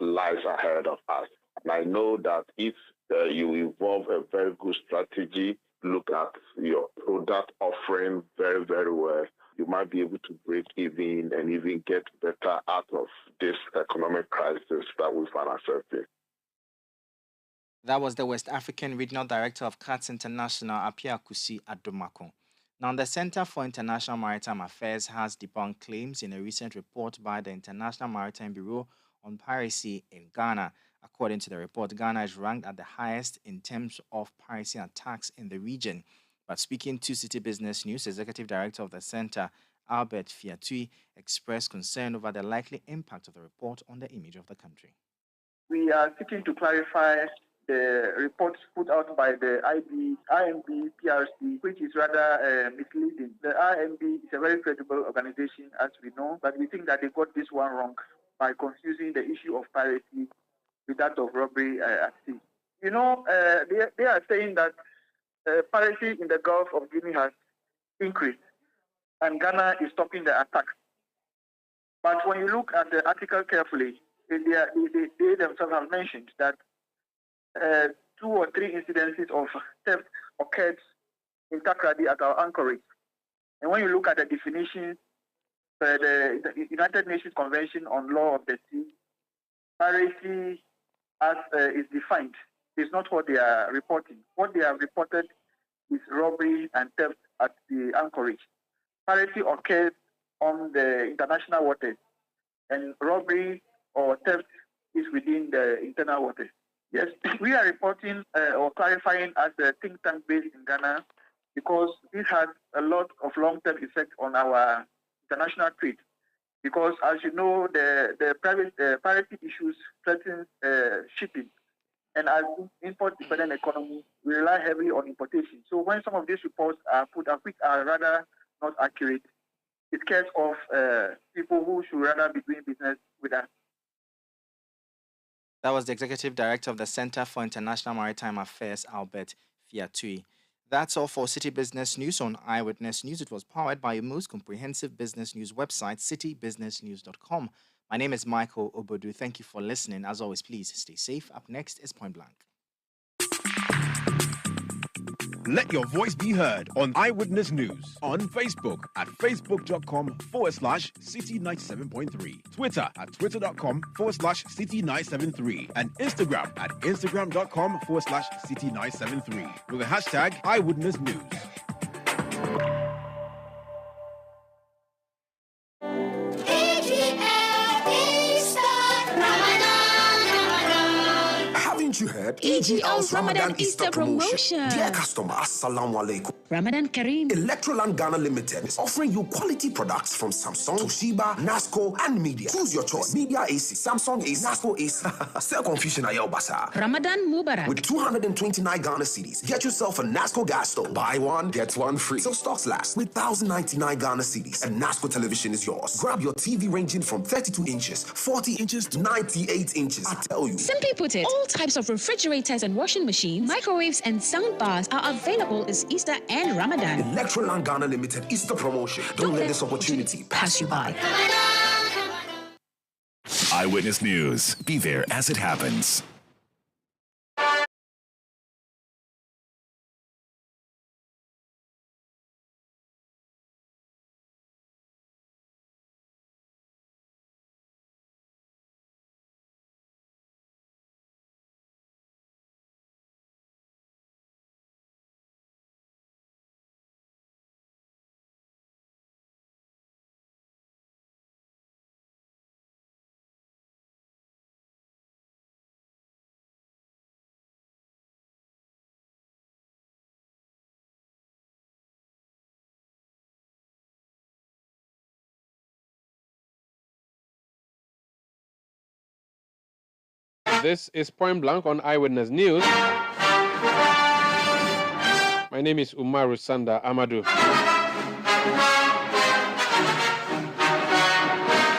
Speaker 12: lies ahead of us. And I know that if you involve a very good strategy, look at your product offering very, very well, you might be able to break even and even get better out of this economic crisis that we find ourselves in.
Speaker 4: That was the West African Regional Director of CATS International, Apia Kusi Adomako. Now, the Center for International Maritime Affairs has debunked claims in a recent report by the International Maritime Bureau on piracy in Ghana. According to the report, Ghana is ranked at the highest in terms of piracy attacks in the region. But speaking to Citi Business News, Executive Director of the Center, Albert Fiatui, expressed concern over the likely impact of the report on the image of the country.
Speaker 21: We are seeking to clarify the reports put out by the IMB PRC, which is rather misleading. The IMB is a very credible organization, as we know, but we think that they got this one wrong by confusing the issue of piracy with that of robbery at sea. You know, they are saying that piracy in the Gulf of Guinea has increased, and Ghana is stopping the attacks. But when you look at the article carefully, they themselves have mentioned that 2 or 3 incidences of theft occurred in Takrady at our anchorage. And when you look at the definition, the United Nations Convention on Law of the Sea, piracy as is defined is not what they are reporting. What they have reported is robbery and theft at the anchorage. Piracy occurs on the international waters, and robbery or theft is within the internal waters. Yes, we are reporting or clarifying as a think tank based in Ghana because this has a lot of long-term effect on our international trade. Because as you know, the piracy issues threaten shipping. And as import-dependent economy, we rely heavily on importation. So when some of these reports are put up, which are rather not accurate, it scares off people who should rather be doing business with us.
Speaker 4: That was the Executive Director of the Center for International Maritime Affairs, Albert Fiatui. That's all for Citi Business News on Eyewitness News. It was powered by your most comprehensive business news website, citybusinessnews.com. My name is Michael Obodu. Thank you for listening. As always, please stay safe. Up next is Point Blank.
Speaker 15: Let your voice be heard on Eyewitness News on Facebook at facebook.com/City97.3, Twitter at twitter.com/City973, and Instagram at instagram.com/City973 with the hashtag Eyewitness News.
Speaker 13: You heard EGL's Ramadan Easter promotion. Dear customer, Assalamu alaikum.
Speaker 22: Ramadan Kareem.
Speaker 13: Electroland Ghana Limited is offering you quality products from Samsung, Toshiba, Nasco, and Media. Choose your choice. Media AC, Samsung AC, Nasco AC. Sell confusion at your bazaar.
Speaker 22: Ramadan Mubarak.
Speaker 13: With 229 Ghana cedis, get yourself a Nasco gas stove. Buy one, get one free. So stocks last. With 1,099 Ghana cedis, and Nasco television is yours. Grab your TV ranging from 32 inches, 40 inches to 98 inches. I tell you.
Speaker 22: Simply put it, all types of refrigerators and washing machines, microwaves and sound bars are available this Easter and Ramadan.
Speaker 13: Electroland Ghana Limited Easter promotion. Don't let this opportunity pass you by.
Speaker 19: Eyewitness News. Be there as it happens.
Speaker 1: This is Point Blank on Eyewitness News. My name is Umaru Sanda Amadu.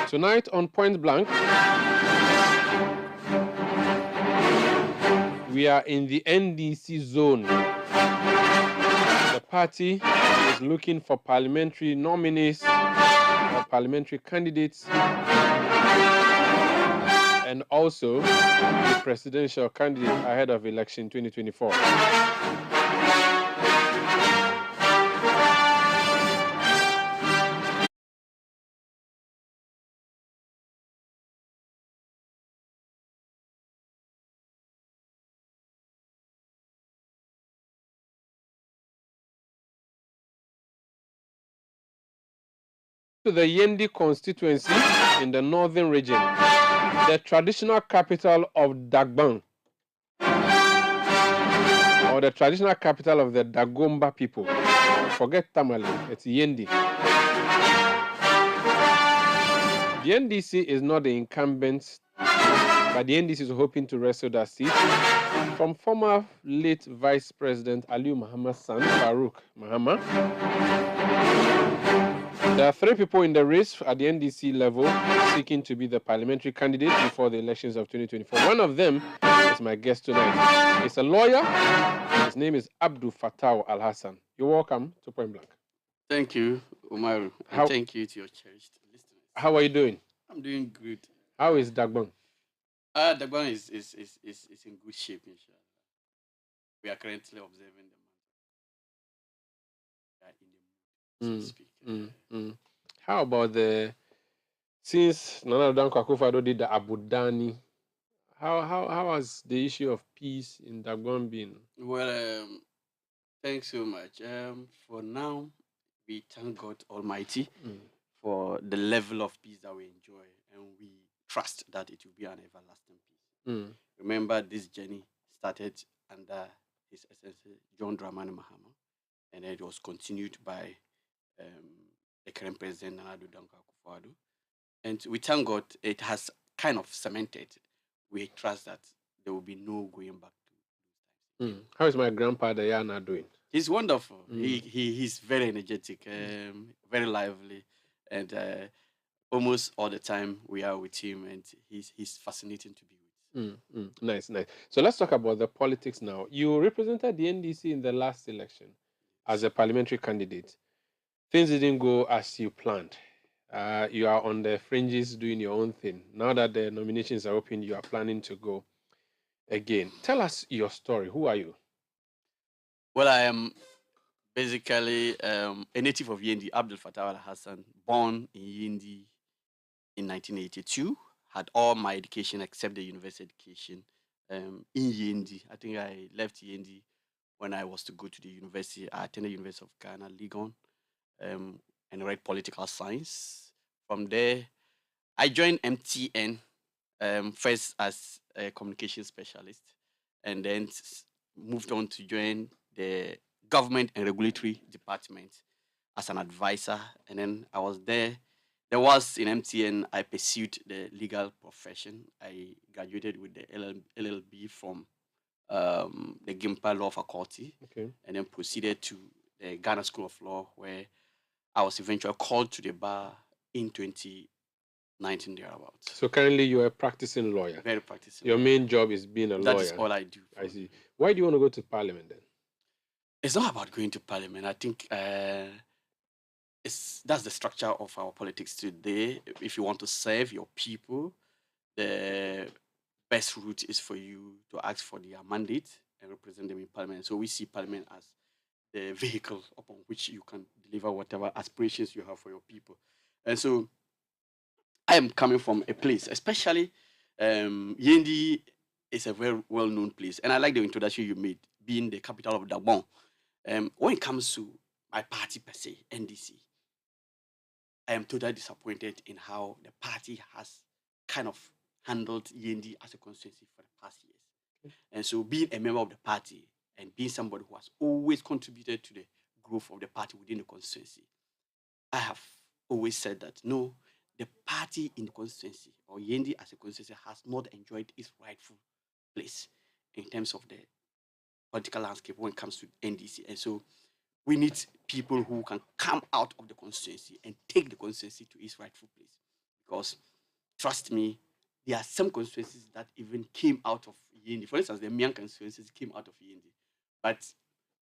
Speaker 1: Tonight on Point Blank, we are in the NDC zone. The party is looking for parliamentary nominees or parliamentary candidates and also the presidential candidate ahead of election 2024. To the Yendi constituency in the northern region, the traditional capital of Dagbon, or the traditional capital of the Dagomba people. Forget Tamale, it's Yendi. The NDC is not the incumbent, but the NDC is hoping to wrestle that seat from former late Vice President Ali Mahama's son, Farouk Mahama. There are 3 people in the race at the NDC level seeking to be the parliamentary candidate before the elections of 2024. One of them is my guest tonight. He's a lawyer. His name is Abdul Fattah Al-Hassan. You're welcome to Point Blank.
Speaker 3: Thank you, Umaru. And thank you to your cherished listeners.
Speaker 1: How are you doing?
Speaker 3: I'm doing good.
Speaker 1: How is Dagbon?
Speaker 3: Dagbon is in good shape, inshallah. We are currently observing the month. So to speak.
Speaker 1: How about since Nana Dankwa Akufo-Addo did the Abu Dhani, how has the issue of peace in Dagbon been?
Speaker 3: Well, thanks so much. For now, we thank God Almighty for the level of peace that we enjoy, and we trust that it will be an everlasting peace. Remember, this journey started under His Excellency John Dramani Mahama, and it was continued by the current president, Amadu Akufo-Addo. And we thank God it has kind of cemented. We trust that there will be no going back to.
Speaker 1: How is my grandpa Diana doing?
Speaker 3: He's wonderful. He's very energetic, very lively, and almost all the time we are with him, and he's fascinating to be with.
Speaker 1: Nice. So let's talk about the politics now. You represented the NDC in the last election as a parliamentary candidate. Things didn't go as you planned. You are on the fringes doing your own thing. Now that the nominations are open, you are planning to go again. Tell us your story. Who are you?
Speaker 3: Well, I am basically a native of Yendi, Abdul Fattah Al-Hassan, born in Yendi in 1982. Had all my education except the university education in Yendi. I think I left Yendi when I was to go to the university. I attended University of Ghana, Legon, and read political science. From there, I joined MTN first as a communication specialist, and then moved on to join the government and regulatory department as an advisor. And then I was there. There was in MTN, I pursued the legal profession. I graduated with the LLB from the Gimpa Law Faculty, and then proceeded to the Ghana School of Law, where I was eventually called to the bar in 2019 thereabouts.
Speaker 1: So currently you are a practicing lawyer.
Speaker 3: Very practicing.
Speaker 1: Your main job is being a lawyer.
Speaker 3: That is all I do.
Speaker 1: I see. Why do you want to go to Parliament then?
Speaker 3: It's not about going to Parliament. I think that's the structure of our politics today. If you want to serve your people, the best route is for you to ask for their mandate and represent them in Parliament. So we see Parliament as the vehicle upon which you can deliver whatever aspirations you have for your people. And so I am coming from a place, especially Yendi is a very well-known place. And I like the introduction you made, being the capital of Dagbon. When it comes to my party per se, NDC, I am totally disappointed in how the party has kind of handled Yendi as a constituency for the past years. And so being a member of the party and being somebody who has always contributed to the growth of the party within the constituency, I have always said that, no, the party in the constituency, or Yendi as a constituency, has not enjoyed its rightful place in terms of the political landscape when it comes to NDC. And so we need people who can come out of the constituency and take the constituency to its rightful place. Because, trust me, there are some constituencies that even came out of Yendi. For instance, the Miang constituencies came out of Yendi. But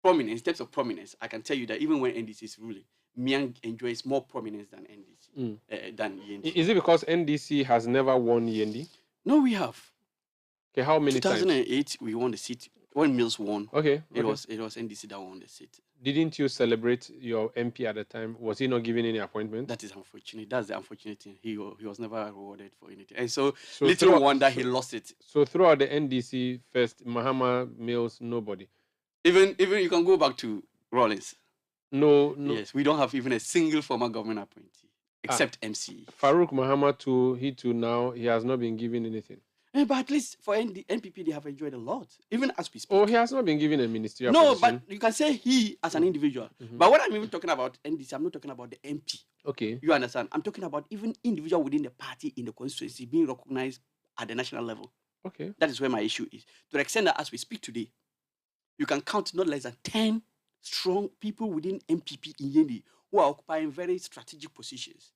Speaker 3: prominence, in terms of prominence, I can tell you that even when NDC is ruling, Miang enjoys more prominence than NDC, than Yendi.
Speaker 1: Is it because NDC has never won Yendi?
Speaker 3: No, we have.
Speaker 1: Okay, how many
Speaker 3: 2008,
Speaker 1: times?
Speaker 3: we won the seat. When Mills won, it was NDC that won the seat.
Speaker 1: Didn't you celebrate your MP at the time? Was he not given any appointment?
Speaker 3: That is unfortunate. That's the unfortunate thing. He was never rewarded for anything. And so little wonder he lost it.
Speaker 1: So throughout the NDC first, Mahama, Mills, nobody.
Speaker 3: Even you can go back to Rawlings.
Speaker 1: No.
Speaker 3: Yes, we don't have even a single former government appointee except MC.
Speaker 1: Farouk Mahama too now, he has not been given anything.
Speaker 3: But at least for NPP, they have enjoyed a lot, even as we speak.
Speaker 1: Oh, he has not been given a ministerial
Speaker 3: No,
Speaker 1: position.
Speaker 3: but you can say he as an individual. But what I'm even talking about NDC, I'm not talking about the MP.
Speaker 1: Okay.
Speaker 3: You understand? I'm talking about even individual within the party in the constituency being recognized at the national level.
Speaker 1: Okay.
Speaker 3: That is where my issue is. To the extent that as we speak today, you can count not less than 10 strong people within MPP in Yendi who are occupying very strategic positions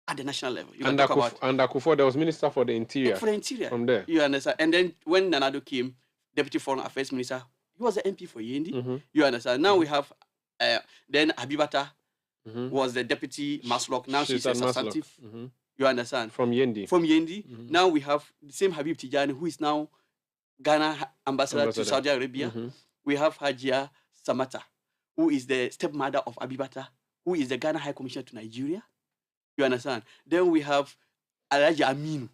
Speaker 3: at the national level. You
Speaker 1: And Akufo, there was Minister for the Interior.
Speaker 3: For the Interior.
Speaker 1: From there.
Speaker 3: You understand? And then when Nanado came, Deputy Foreign Affairs Minister, he was the MP for Yendi. You understand? Now we have, then Abibata was the Deputy Maslock. Now she's a substantive. You understand?
Speaker 1: From Yendi.
Speaker 3: From Yendi. Now we have the same Habib Tijani, who is now Ghana ambassador to Saudi Arabia. We have Hajia Samata, who is the stepmother of Abibata, who is the Ghana High Commissioner to Nigeria. You understand? Then we have Alhaji Aminu,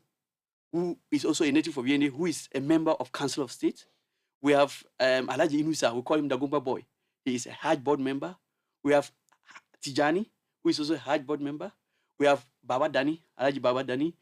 Speaker 3: who is also a native of Yendi, who is a member of Council of State. We have Alhaji Inusa, we call him the Gumba Boy. He is a Hajj board member. We have Tijani, who is also a Hajj board member. We have Baba Dani, Alhaji Baba Dani.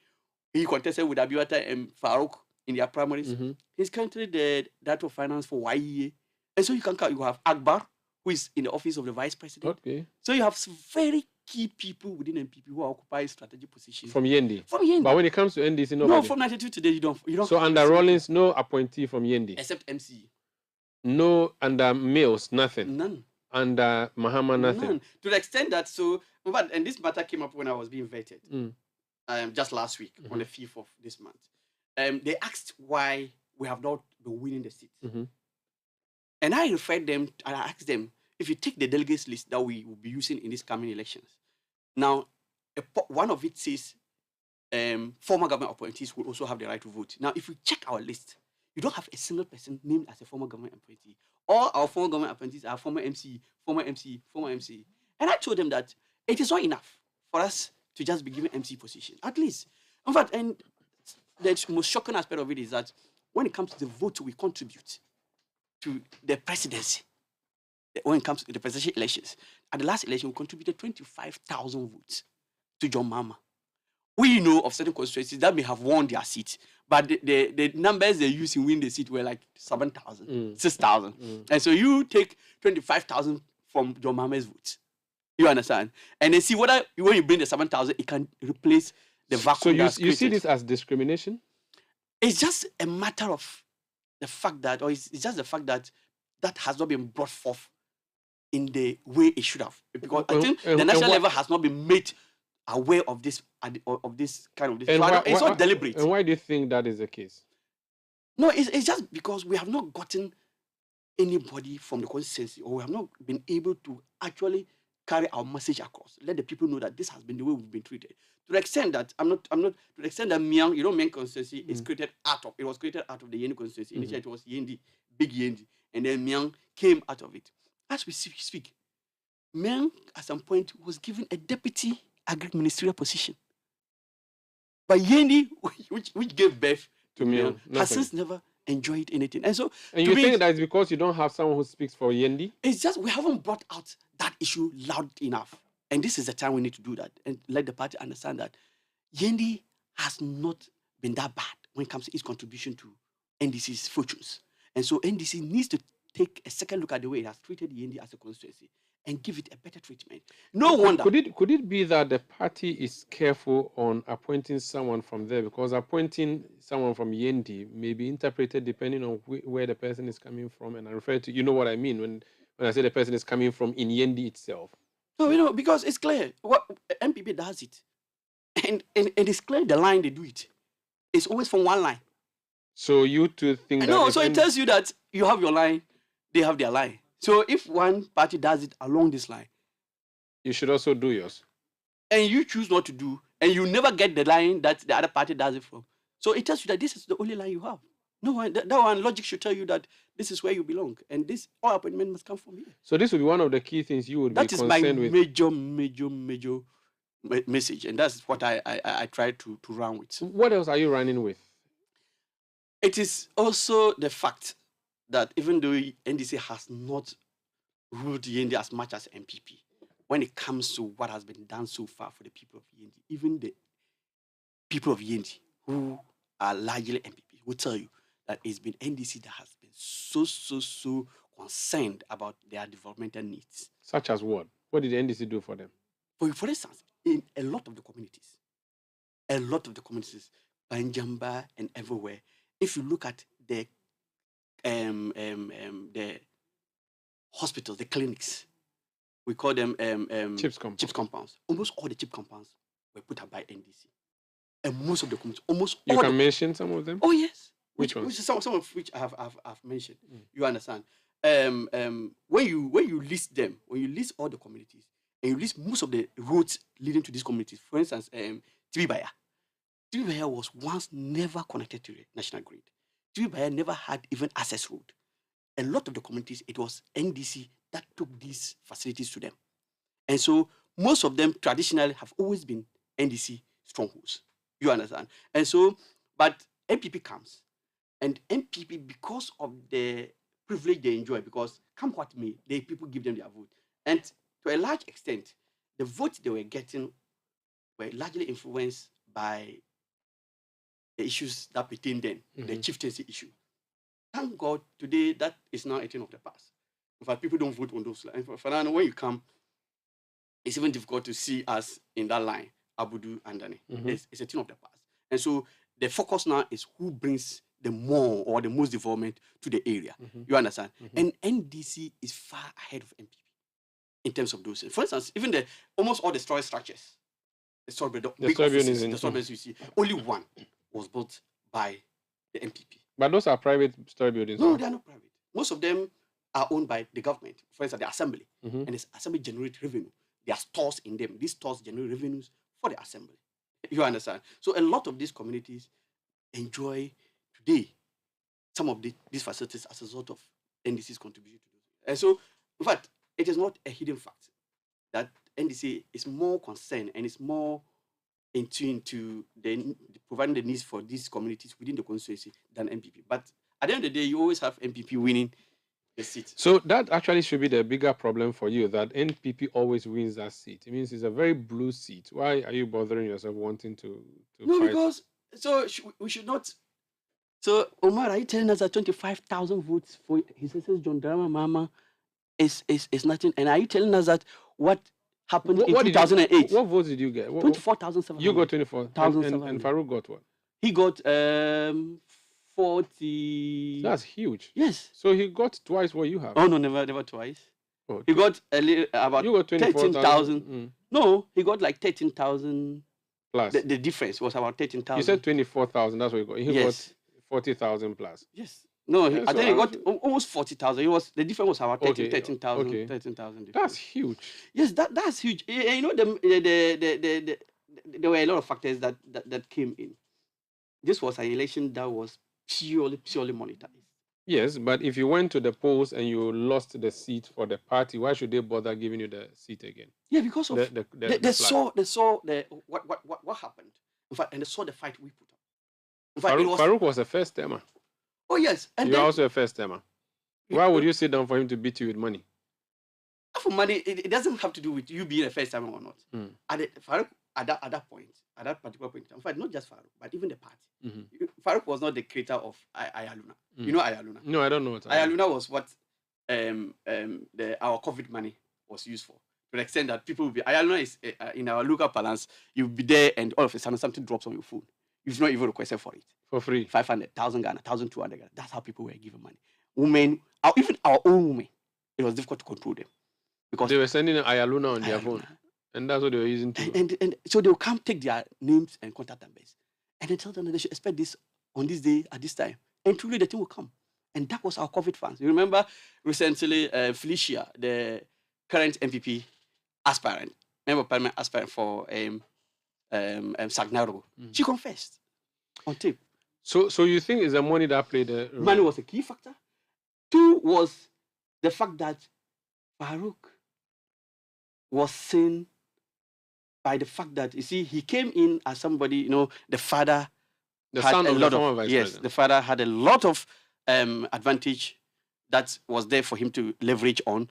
Speaker 3: He contested with Abiwata and Farouk in their primaries. He's currently the Director of Finance for YEA. And so you have Akbar, who is in the office of the Vice President.
Speaker 1: Okay.
Speaker 3: So you have very key people within MPP who occupy strategic positions.
Speaker 1: From Yendi.
Speaker 3: From Yendi.
Speaker 1: But when it comes to NDC, nobody.
Speaker 3: No, from 92 today, you don't.
Speaker 1: So under Rawlings, no appointee from Yendi.
Speaker 3: Except MC.
Speaker 1: No under Mills, nothing.
Speaker 3: None.
Speaker 1: Under Mahama, nothing.
Speaker 3: None. To the extent that and this matter came up when I was being vetted. Just last week on the 5th of this month. They asked why we have not been winning the seat. And I referred them, and I asked them, if you take the delegates list that we will be using in these coming elections, now, one of it says former government appointees will also have the right to vote. Now, if we check our list, you don't have a single person named as a former government appointee. All our former government appointees are former MC, former MC, former MC. And I told them that it is not enough for us to just be given MC position. At least. In fact, and the most shocking aspect of it is that when it comes to the vote we contribute to the presidency, when it comes to the presidential elections, at the last election, we contributed 25,000 votes to John Mahama. We know of certain constituencies that may have won their seat, but the numbers they used in winning the seat were like 7,000, 6,000. And so you take 25,000 from John Mahama's votes. You understand? And then see whether when you bring the 7,000, it can replace the vacuum.
Speaker 1: So you see this as discrimination?
Speaker 3: It's just a matter of the fact that, or it's just the fact that that has not been brought forth in the way it should have, because I think the national level has not been made aware of this kind of this. It's not deliberate.
Speaker 1: And why do you think that is the case?
Speaker 3: No, it's just because we have not gotten anybody from the constituency, or we have not been able to actually carry our message across. Let the people know that this has been the way we've been treated. To the extent that to the extent that Miang, Miang constituency is created it was created out of the Yendi constituency. Initially, it was Yendi, big Yendi, and then Miang came out of it. As we speak, Miang at some point was given a deputy agri-ministerial position. But Yendi, which gave birth to Miang, has since never enjoyed anything. And so,
Speaker 1: you think that is because you don't have someone who speaks for Yendi?
Speaker 3: It's just we haven't brought out that issue loud enough. And this is the time we need to do that and let the party understand that Yendi has not been that bad when it comes to its contribution to NDC's fortunes. And so NDC needs to take a second look at the way it has treated Yendi as a constituency and give it a better treatment. No wonder.
Speaker 1: Could it be that the party is careful on appointing someone from there, because appointing someone from Yendi may be interpreted depending on where the person is coming from, and I refer to, you know what I mean when I say the person is coming from in Yendi itself.
Speaker 3: No, because it's clear what MPP does it, and it's clear the line they do it. It's always from one line.
Speaker 1: So you two think that?
Speaker 3: No, so it tells you that you have your line, they have their line. So if one party does it along this line,
Speaker 1: you should also do yours.
Speaker 3: And you choose not to do, and you never get the line that the other party does it from. So it tells you that this is the only line you have. No one, that one logic should tell you that this is where you belong, and this all appointment must come from here.
Speaker 1: So this would be one of the key things you would be concerned with.
Speaker 3: That is my major message, and that's what I try to run with.
Speaker 1: What else are you running with?
Speaker 3: It is also the fact that even though NDC has not ruled Yendi as much as MPP, when it comes to what has been done so far for the people of Yendi, even the people of Yendi who are largely MPP will tell you that it's been NDC that has been so concerned about their developmental needs.
Speaker 1: Such as what? What did the NDC do for them?
Speaker 3: For instance, in a lot of the communities, Banjamba and everywhere, if you look at the hospitals, the clinics, we call them
Speaker 1: CHIPS
Speaker 3: compounds. Almost all the CHIPS compounds were put up by NDC. And most of the communities,
Speaker 1: You can mention some of them?
Speaker 3: Oh, yes.
Speaker 1: Which ones?
Speaker 3: Some of which I've mentioned. You understand? When you list them, when you list all the communities, and you list most of the roads leading to these communities, for instance, Tibibaya was once never connected to the national grid. Tibibaya never had even access road. A lot of the communities, it was NDC that took these facilities to them. And so most of them traditionally have always been NDC strongholds. You understand? And so, but MPP comes, and MPP, because of the privilege they enjoy, because come what may, the people give them their vote. And to a large extent, the votes they were getting were largely influenced by the issues that pertain then, the chieftaincy issue. Thank God, today that is now a thing of the past. In fact, people don't vote on those lines. For now, when you come, it's even difficult to see us in that line, Abudu and Dani. It's a thing of the past. And so the focus now is who brings the more or the most development to the area. You understand? And NDC is far ahead of MPP in terms of those. For instance, even almost all the storage structures, the strawberries you see, only one was built by the MPP.
Speaker 1: But those are private storage buildings?
Speaker 3: No, they are not private. Most of them are owned by the government. For instance, the assembly. And the assembly generates revenue. There are stores in them. These stores generate revenues for the assembly. You understand? So a lot of these communities enjoy today some of these facilities as a result of NDC's contribution to those. And so, in fact, it is not a hidden fact that NDC is more concerned and is more in tune to providing the needs for these communities within the constituency than MPP. But at the end of the day, you always have MPP winning the seat.
Speaker 1: So that actually should be the bigger problem for you, that NPP always wins that seat. It means it's a very blue seat. Why are you bothering yourself wanting to
Speaker 3: No,
Speaker 1: fight?
Speaker 3: because we should not. So, Omar, are you telling us that 25,000 votes for His Excellency John Dramani Mahama is nothing? And are you telling us that what happened in 2008?
Speaker 1: What votes did you get?
Speaker 3: 24,700.
Speaker 1: You got 24,000. And Farouk got what?
Speaker 3: He got 40.
Speaker 1: That's huge.
Speaker 3: Yes.
Speaker 1: So he got twice what you have.
Speaker 3: Oh, no, never twice.
Speaker 1: Oh,
Speaker 3: he got a little, about
Speaker 1: you got
Speaker 3: 13,000. No, he got like 13,000.
Speaker 1: Plus.
Speaker 3: The difference was about 13,000.
Speaker 1: You said 24,000. That's what he got. He got 40,000 plus.
Speaker 3: Yes. No,
Speaker 1: Yeah,
Speaker 3: I
Speaker 1: so
Speaker 3: think he got almost 40,000. The difference was about 13,000.
Speaker 1: Okay.
Speaker 3: 13,000.
Speaker 1: That's huge.
Speaker 3: Yes, that's huge. You know, there were a lot of factors that came in. This was an election that was purely monetized.
Speaker 1: Yes, but if you went to the polls and you lost the seat for the party, why should they bother giving you the seat again?
Speaker 3: Yeah, because of they saw what happened. In fact, and they saw the fight we put up. In fact,
Speaker 1: Farouk was a first timer.
Speaker 3: Oh yes, and
Speaker 1: you're also a first timer. Why would you sit down for him to beat you with money?
Speaker 3: For money, it doesn't have to do with you being a first timer or not. Farouk, at that point, at that particular point, in fact, not just Farouk, but even the party. Farouk was not the creator of Ayaluna. You know Ayaluna?
Speaker 1: No, I don't know what
Speaker 3: Ayaluna was what our COVID money was used for. To the extent that people will be, Ayaluna is in our local balance, you'll be there and all of a sudden something drops on your phone. You've not even requested for it.
Speaker 1: For free.
Speaker 3: 500,000 Ghana, 1,200 Ghana. That's how people were given money. Women, even our own women, it was difficult to control them. Because
Speaker 1: they were sending Ayaluna on their phone. And that's what they were using to.
Speaker 3: And so they will come take their names and contact numbers. And they tell them that they should expect this on this day at this time. And truly the thing will come. And that was our COVID funds. You remember recently Felicia, the current MPP aspirant, member of parliament aspirant for Sagnaro, she confessed on tape.
Speaker 1: So you think it's the money that played a role?
Speaker 3: Money was a key factor. Two was the fact that Farouk was seen by the fact that, you see, he came in as somebody, the father
Speaker 1: the
Speaker 3: had
Speaker 1: son
Speaker 3: a
Speaker 1: of
Speaker 3: lot
Speaker 1: the former
Speaker 3: of,
Speaker 1: vice
Speaker 3: yes,
Speaker 1: president.
Speaker 3: the father had a lot of advantage that was there for him to leverage on.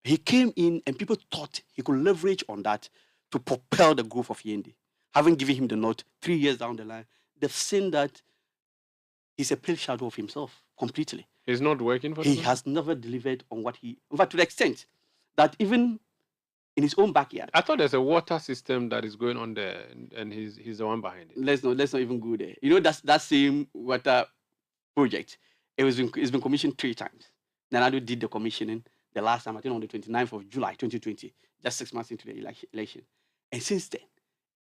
Speaker 3: He came in and people thought he could leverage on that to propel the growth of Yendi. Having given him the nod 3 years down the line, they've seen that he's a pale shadow of himself completely.
Speaker 1: He's not working for
Speaker 3: He
Speaker 1: them?
Speaker 3: has never delivered on what he, in fact, to the extent that even in his own backyard.
Speaker 1: I thought there's a water system that is going on there, and he's the one behind it.
Speaker 3: Let's not even go there. That same water project, it's been commissioned 3 times. Nanado did the commissioning the last time, I think on the 29th of July 2020, just 6 months into the election. And since then,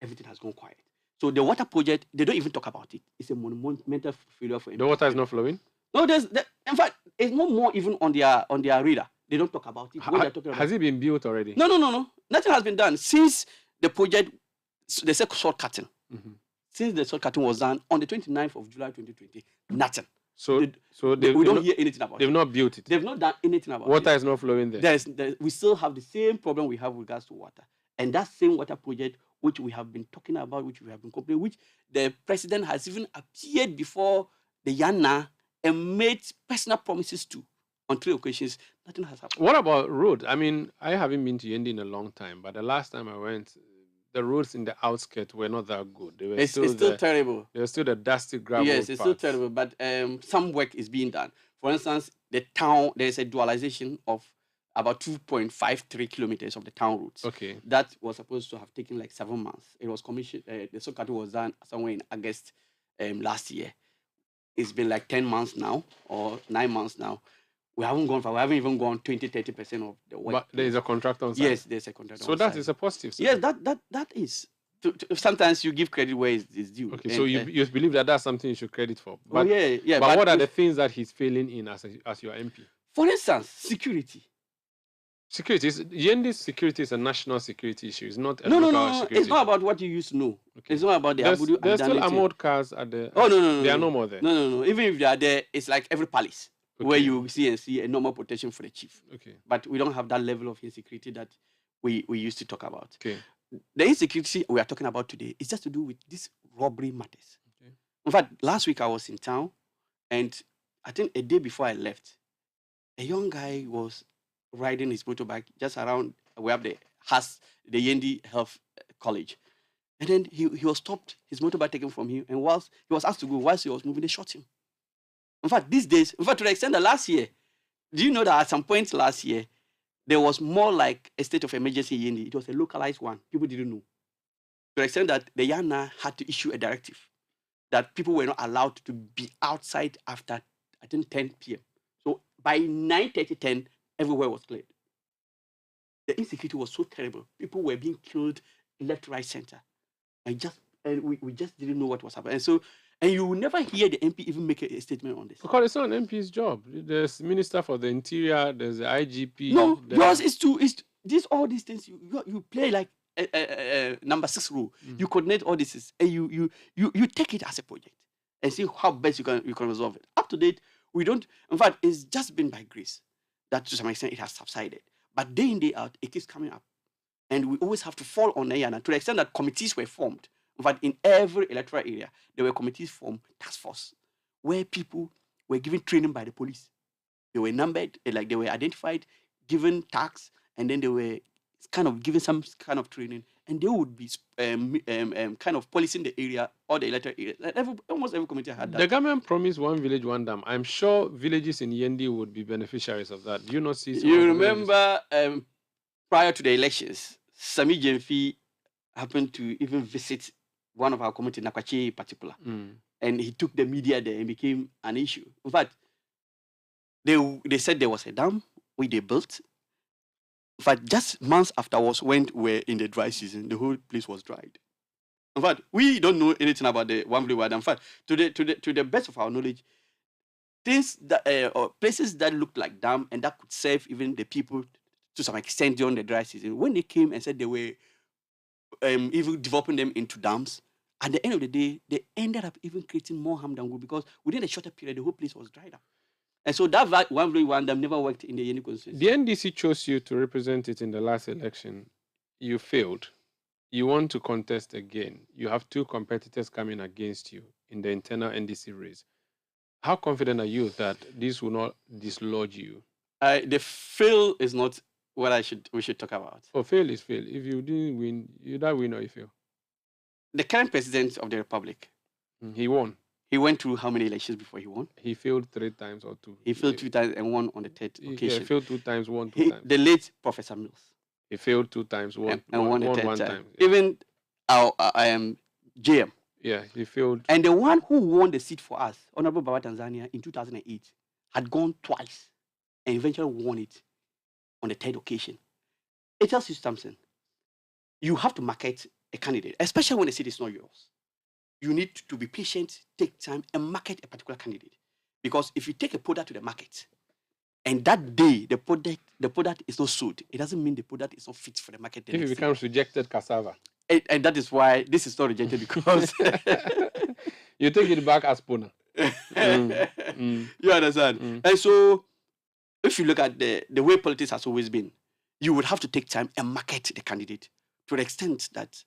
Speaker 3: everything has gone quiet. So the water project, they don't even talk about it. It's a monumental failure for him.
Speaker 1: The water is not flowing?
Speaker 3: No, in fact, it's no more even on their radar. They don't talk about it. What they're talking about.
Speaker 1: Has it been built already?
Speaker 3: No. Nothing has been done since the project. They said shortcutting. Since the shortcutting was done on the 29th of July 2020, nothing.
Speaker 1: So
Speaker 3: we don't hear anything about it.
Speaker 1: They've not built it.
Speaker 3: They've not done anything about it.
Speaker 1: Water is not flowing there.
Speaker 3: We still have the same problem we have with regards to water. And that same water project, which we have been talking about, which we have been complaining, which the president has even appeared before the Yana and made personal promises to on 3 occasions, nothing has happened.
Speaker 1: What about road? I mean, I haven't been to Yendi in a long time, but the last time I went, the roads in the outskirts were not that good. They were
Speaker 3: It's still terrible.
Speaker 1: They were still the dusty gravel.
Speaker 3: Yes, it's still terrible, but some work is being done. For instance, the town, there's a dualization of about 2.53 kilometers of the town routes.
Speaker 1: Okay.
Speaker 3: That was supposed to have taken like 7 months. It was commissioned, the Sokatu was done somewhere in August last year. It's been like 10 months now, or 9 months now. We haven't even gone 20-30% of the work.
Speaker 1: But there is a contractor on site?
Speaker 3: Yes, there's a contractor
Speaker 1: so
Speaker 3: on
Speaker 1: that
Speaker 3: site.
Speaker 1: is a positive side.
Speaker 3: Yes, that is. Sometimes you give credit where it's due.
Speaker 1: Okay, so you believe that that's something you should credit for.
Speaker 3: But,
Speaker 1: But what are the things that he's failing in as your MP?
Speaker 3: For instance, security.
Speaker 1: Security. Yendi's security is a national security issue. It's not a
Speaker 3: No.
Speaker 1: security
Speaker 3: It's not about what you used to know. Okay. It's not about the Abudu.
Speaker 1: There's still armored cars at the...
Speaker 3: Oh, no.
Speaker 1: They are no more there.
Speaker 3: No. Even if they are there, it's like every palace where you see a normal protection for the chief.
Speaker 1: Okay.
Speaker 3: But we don't have that level of insecurity that we used to talk about.
Speaker 1: Okay.
Speaker 3: The insecurity we are talking about today is just to do with these robbery matters. Okay. In fact, last week I was in town, and I think a day before I left, a young guy was riding his motorbike just around where the Yendi Health College. And then he was stopped, his motorbike taken from him, and whilst he was asked to go, whilst he was moving, they shot him. In fact, these days, to the extent that last year, do you know that at some point last year, there was more like a state of emergency in Yendi? It was a localized one. People didn't know. To the extent that the Yana had to issue a directive that people were not allowed to be outside after, I think, 10 p.m. So by 9:30, 10, everywhere was cleared. The insecurity was so terrible. People were being killed left, right, center. And we just didn't know what was happening. And you will never hear the MP even make a statement on this.
Speaker 1: Because it's not an MP's job. There's Minister for the Interior, there's the IGP.
Speaker 3: No, yours is all these things. You play like number 6 rule. You coordinate all this, and you take it as a project and see how best you can resolve it. Up to date, we don't. In fact, it's just been by grace that to some extent it has subsided. But day in, day out, it keeps coming up, and we always have to fall on Ayana to the extent that committees were formed. In fact, in every electoral area, there were committees formed, task force, where people were given training by the police. They were numbered, like they were identified, given tags, and then they were kind of given some kind of training, and they would be kind of policing the area or the electoral area. Like almost every committee had that.
Speaker 1: The government promised 1 village, 1 dam. I'm sure villages in Yendi would be beneficiaries of that. Do you not see?
Speaker 3: You remember prior to the elections, Sami Jemfi happened to even visit one of our community, Nakwache in particular. And he took the media there and became an issue. In fact, they said there was a dam which they built. In fact, just months afterwards, when we were in the dry season, the whole place was dried. In fact, we don't know anything about the one blue water. In fact, to the best of our knowledge, things that or places that looked like dam and that could serve even the people to some extent during the dry season, when they came and said they were even developing them into dams, at the end of the day, they ended up even creating more harm than good, because within a shorter period, the whole place was dried up. And so that one dam never worked in the Yendi constituency.
Speaker 1: The NDC chose you to represent it in the last election. You failed. You want to contest again. You have two competitors coming against you in the internal NDC race. How confident are you that this will not dislodge you?
Speaker 3: The fail is not what we should talk about.
Speaker 1: Oh, fail is fail. If you didn't win, you don't win or you fail.
Speaker 3: The current president of the republic,
Speaker 1: he won.
Speaker 3: He went through how many elections before he won?
Speaker 1: He failed 3 times or 2.
Speaker 3: He failed 2 times and won on the 3rd occasion.
Speaker 1: He failed 2 times, won 2 times.
Speaker 3: The late Professor Mills.
Speaker 1: He failed 2 times, won
Speaker 3: one
Speaker 1: time.
Speaker 3: Yeah. Even I am JM.
Speaker 1: Yeah, he failed.
Speaker 3: And the one who won the seat for us, Honorable Baba Tanzania, in 2008, had gone twice and eventually won it on the 3rd occasion. It tells you something. You have to market a candidate, especially when the seat is not yours. You need to be patient, take time, and market a particular candidate. Because if you take a product to the market, and that day the product is not sold, it doesn't mean the product is not fit for the market.
Speaker 1: If it becomes rejected cassava.
Speaker 3: And that is why this is not rejected, because
Speaker 1: you take it back as puna.
Speaker 3: You understand? And so if you look at the way politics has always been, you would have to take time and market the candidate to the extent that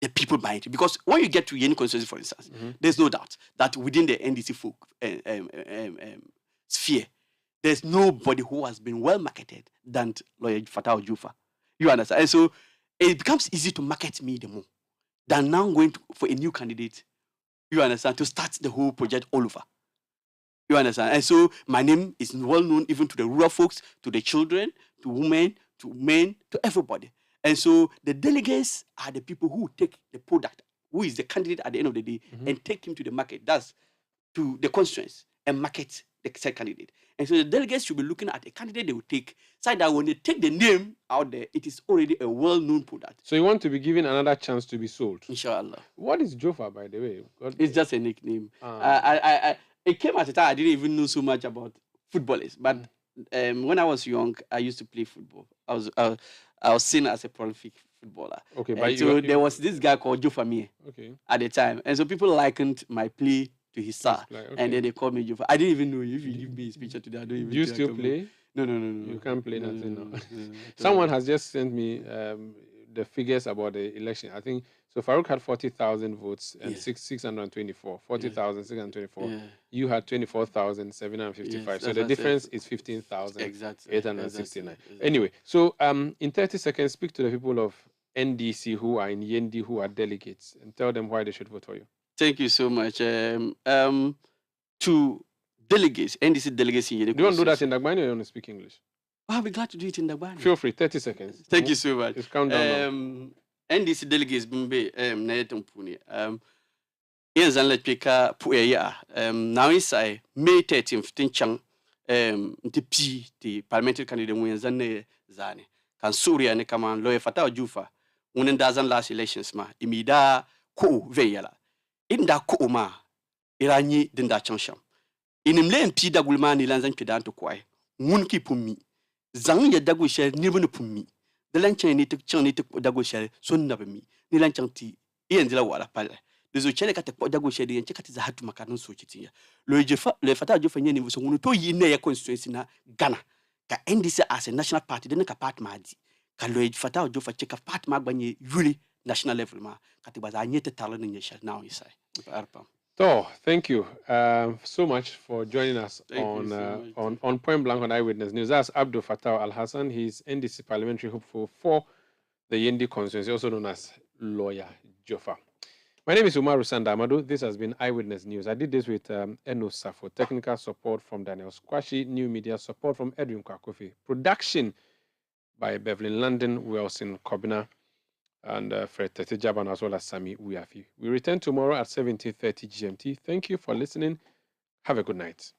Speaker 3: the people buy it. Because when you get to Yendi constituency, for instance, there's no doubt that within the NDC folk sphere, there's nobody who has been well marketed than Lawyer Fatah Ojufa. You understand? And so it becomes easy to market me the more than now going for a new candidate. You understand? To start the whole project all over. You understand? And so my name is well known even to the rural folks, to the children, to women, to men, to everybody. And so the delegates are the people who take the product, who is the candidate at the end of the day, and take him to the market. That's to the constituents and market the said candidate. And so the delegates should be looking at a candidate they will take, so that when they take the name out there, it is already a well-known product.
Speaker 1: So you want to be given another chance to be sold?
Speaker 3: Inshallah.
Speaker 1: What is Jofa, by the way?
Speaker 3: It's just a nickname. It came at a time I didn't even know so much about footballers. But when I was young, I used to play football. I was seen as a prolific footballer.
Speaker 1: Okay,
Speaker 3: but so there was this guy called Jofa Mie at the time. And so people likened my play to his star. And then they called me Jofa. I didn't even know. If you give me his picture today, I don't even
Speaker 1: Do you still play?
Speaker 3: No.
Speaker 1: You can't play nothing now. Someone has just sent me the figures about the election. I think so. Farouk had 40,000 votes and 624. 40,624. Yeah. You had 24,755. Yes, so the difference is 15,869. Anyway, so in 30 seconds, speak to the people of NDC who are in Yendi, who are delegates, and tell them why they should vote for you.
Speaker 3: Thank you so much. To delegates, NDC delegates in Yendi.
Speaker 1: Do you want to do that in Dagbani or you want to speak English?
Speaker 3: I'll be glad to do it in Dagbani.
Speaker 1: Feel free, 30 seconds.
Speaker 3: Thank you so much.
Speaker 1: Just count down.
Speaker 3: NDC delegates bimbe na yetumpuni. Yenzan le pika pueya. Now inside May 13, 15 chang ntipi the parliamentary candidate yenzan ne zane. Kan Surya ne kama Lawyer Fatah Ojufa. Unen dazan last elections ma imida ko veyala. Inda ko ma iranyi dinda chansham. Inimle mpi dagulma ni lanzan kidanto kwae. Ngun ki pumi. Zang ya dagu share nibunu pumi. The lanchang ni tuk chang ni tuk dagu share son nabami. Ni lanchang ti iyenzila wala pala. Dezo chele kate dagu share yen chekati za hatu makanon so chitiya. Le Fatah Ojufa nyeni vuso ngunu to yine ya constituency na Ghana. Ka NDC as a national party dene ka part madi. Ka Lawyer Fatah Ojufa cheka part magbanye yuli national level ma. Kati baza anyete talo ni nyesha now isai.
Speaker 1: So, thank you so much for joining us on Point Blank on Eyewitness News. That's Abdul Fattah Al-Hassan. He's NDC parliamentary hopeful for the Yendi constituency, also known as Lawyer Jofa. My name is Umaru Sanda Amadu. This has been Eyewitness News. I did this with Safo, technical support from Daniel Squashi, new media support from Edwin Kwakofi, production by Beverly London, Wilson Kobina, and Fred Tetejaban, as well as Sami Uyafi. We return tomorrow at 17:30 GMT. Thank you for listening. Have a good night.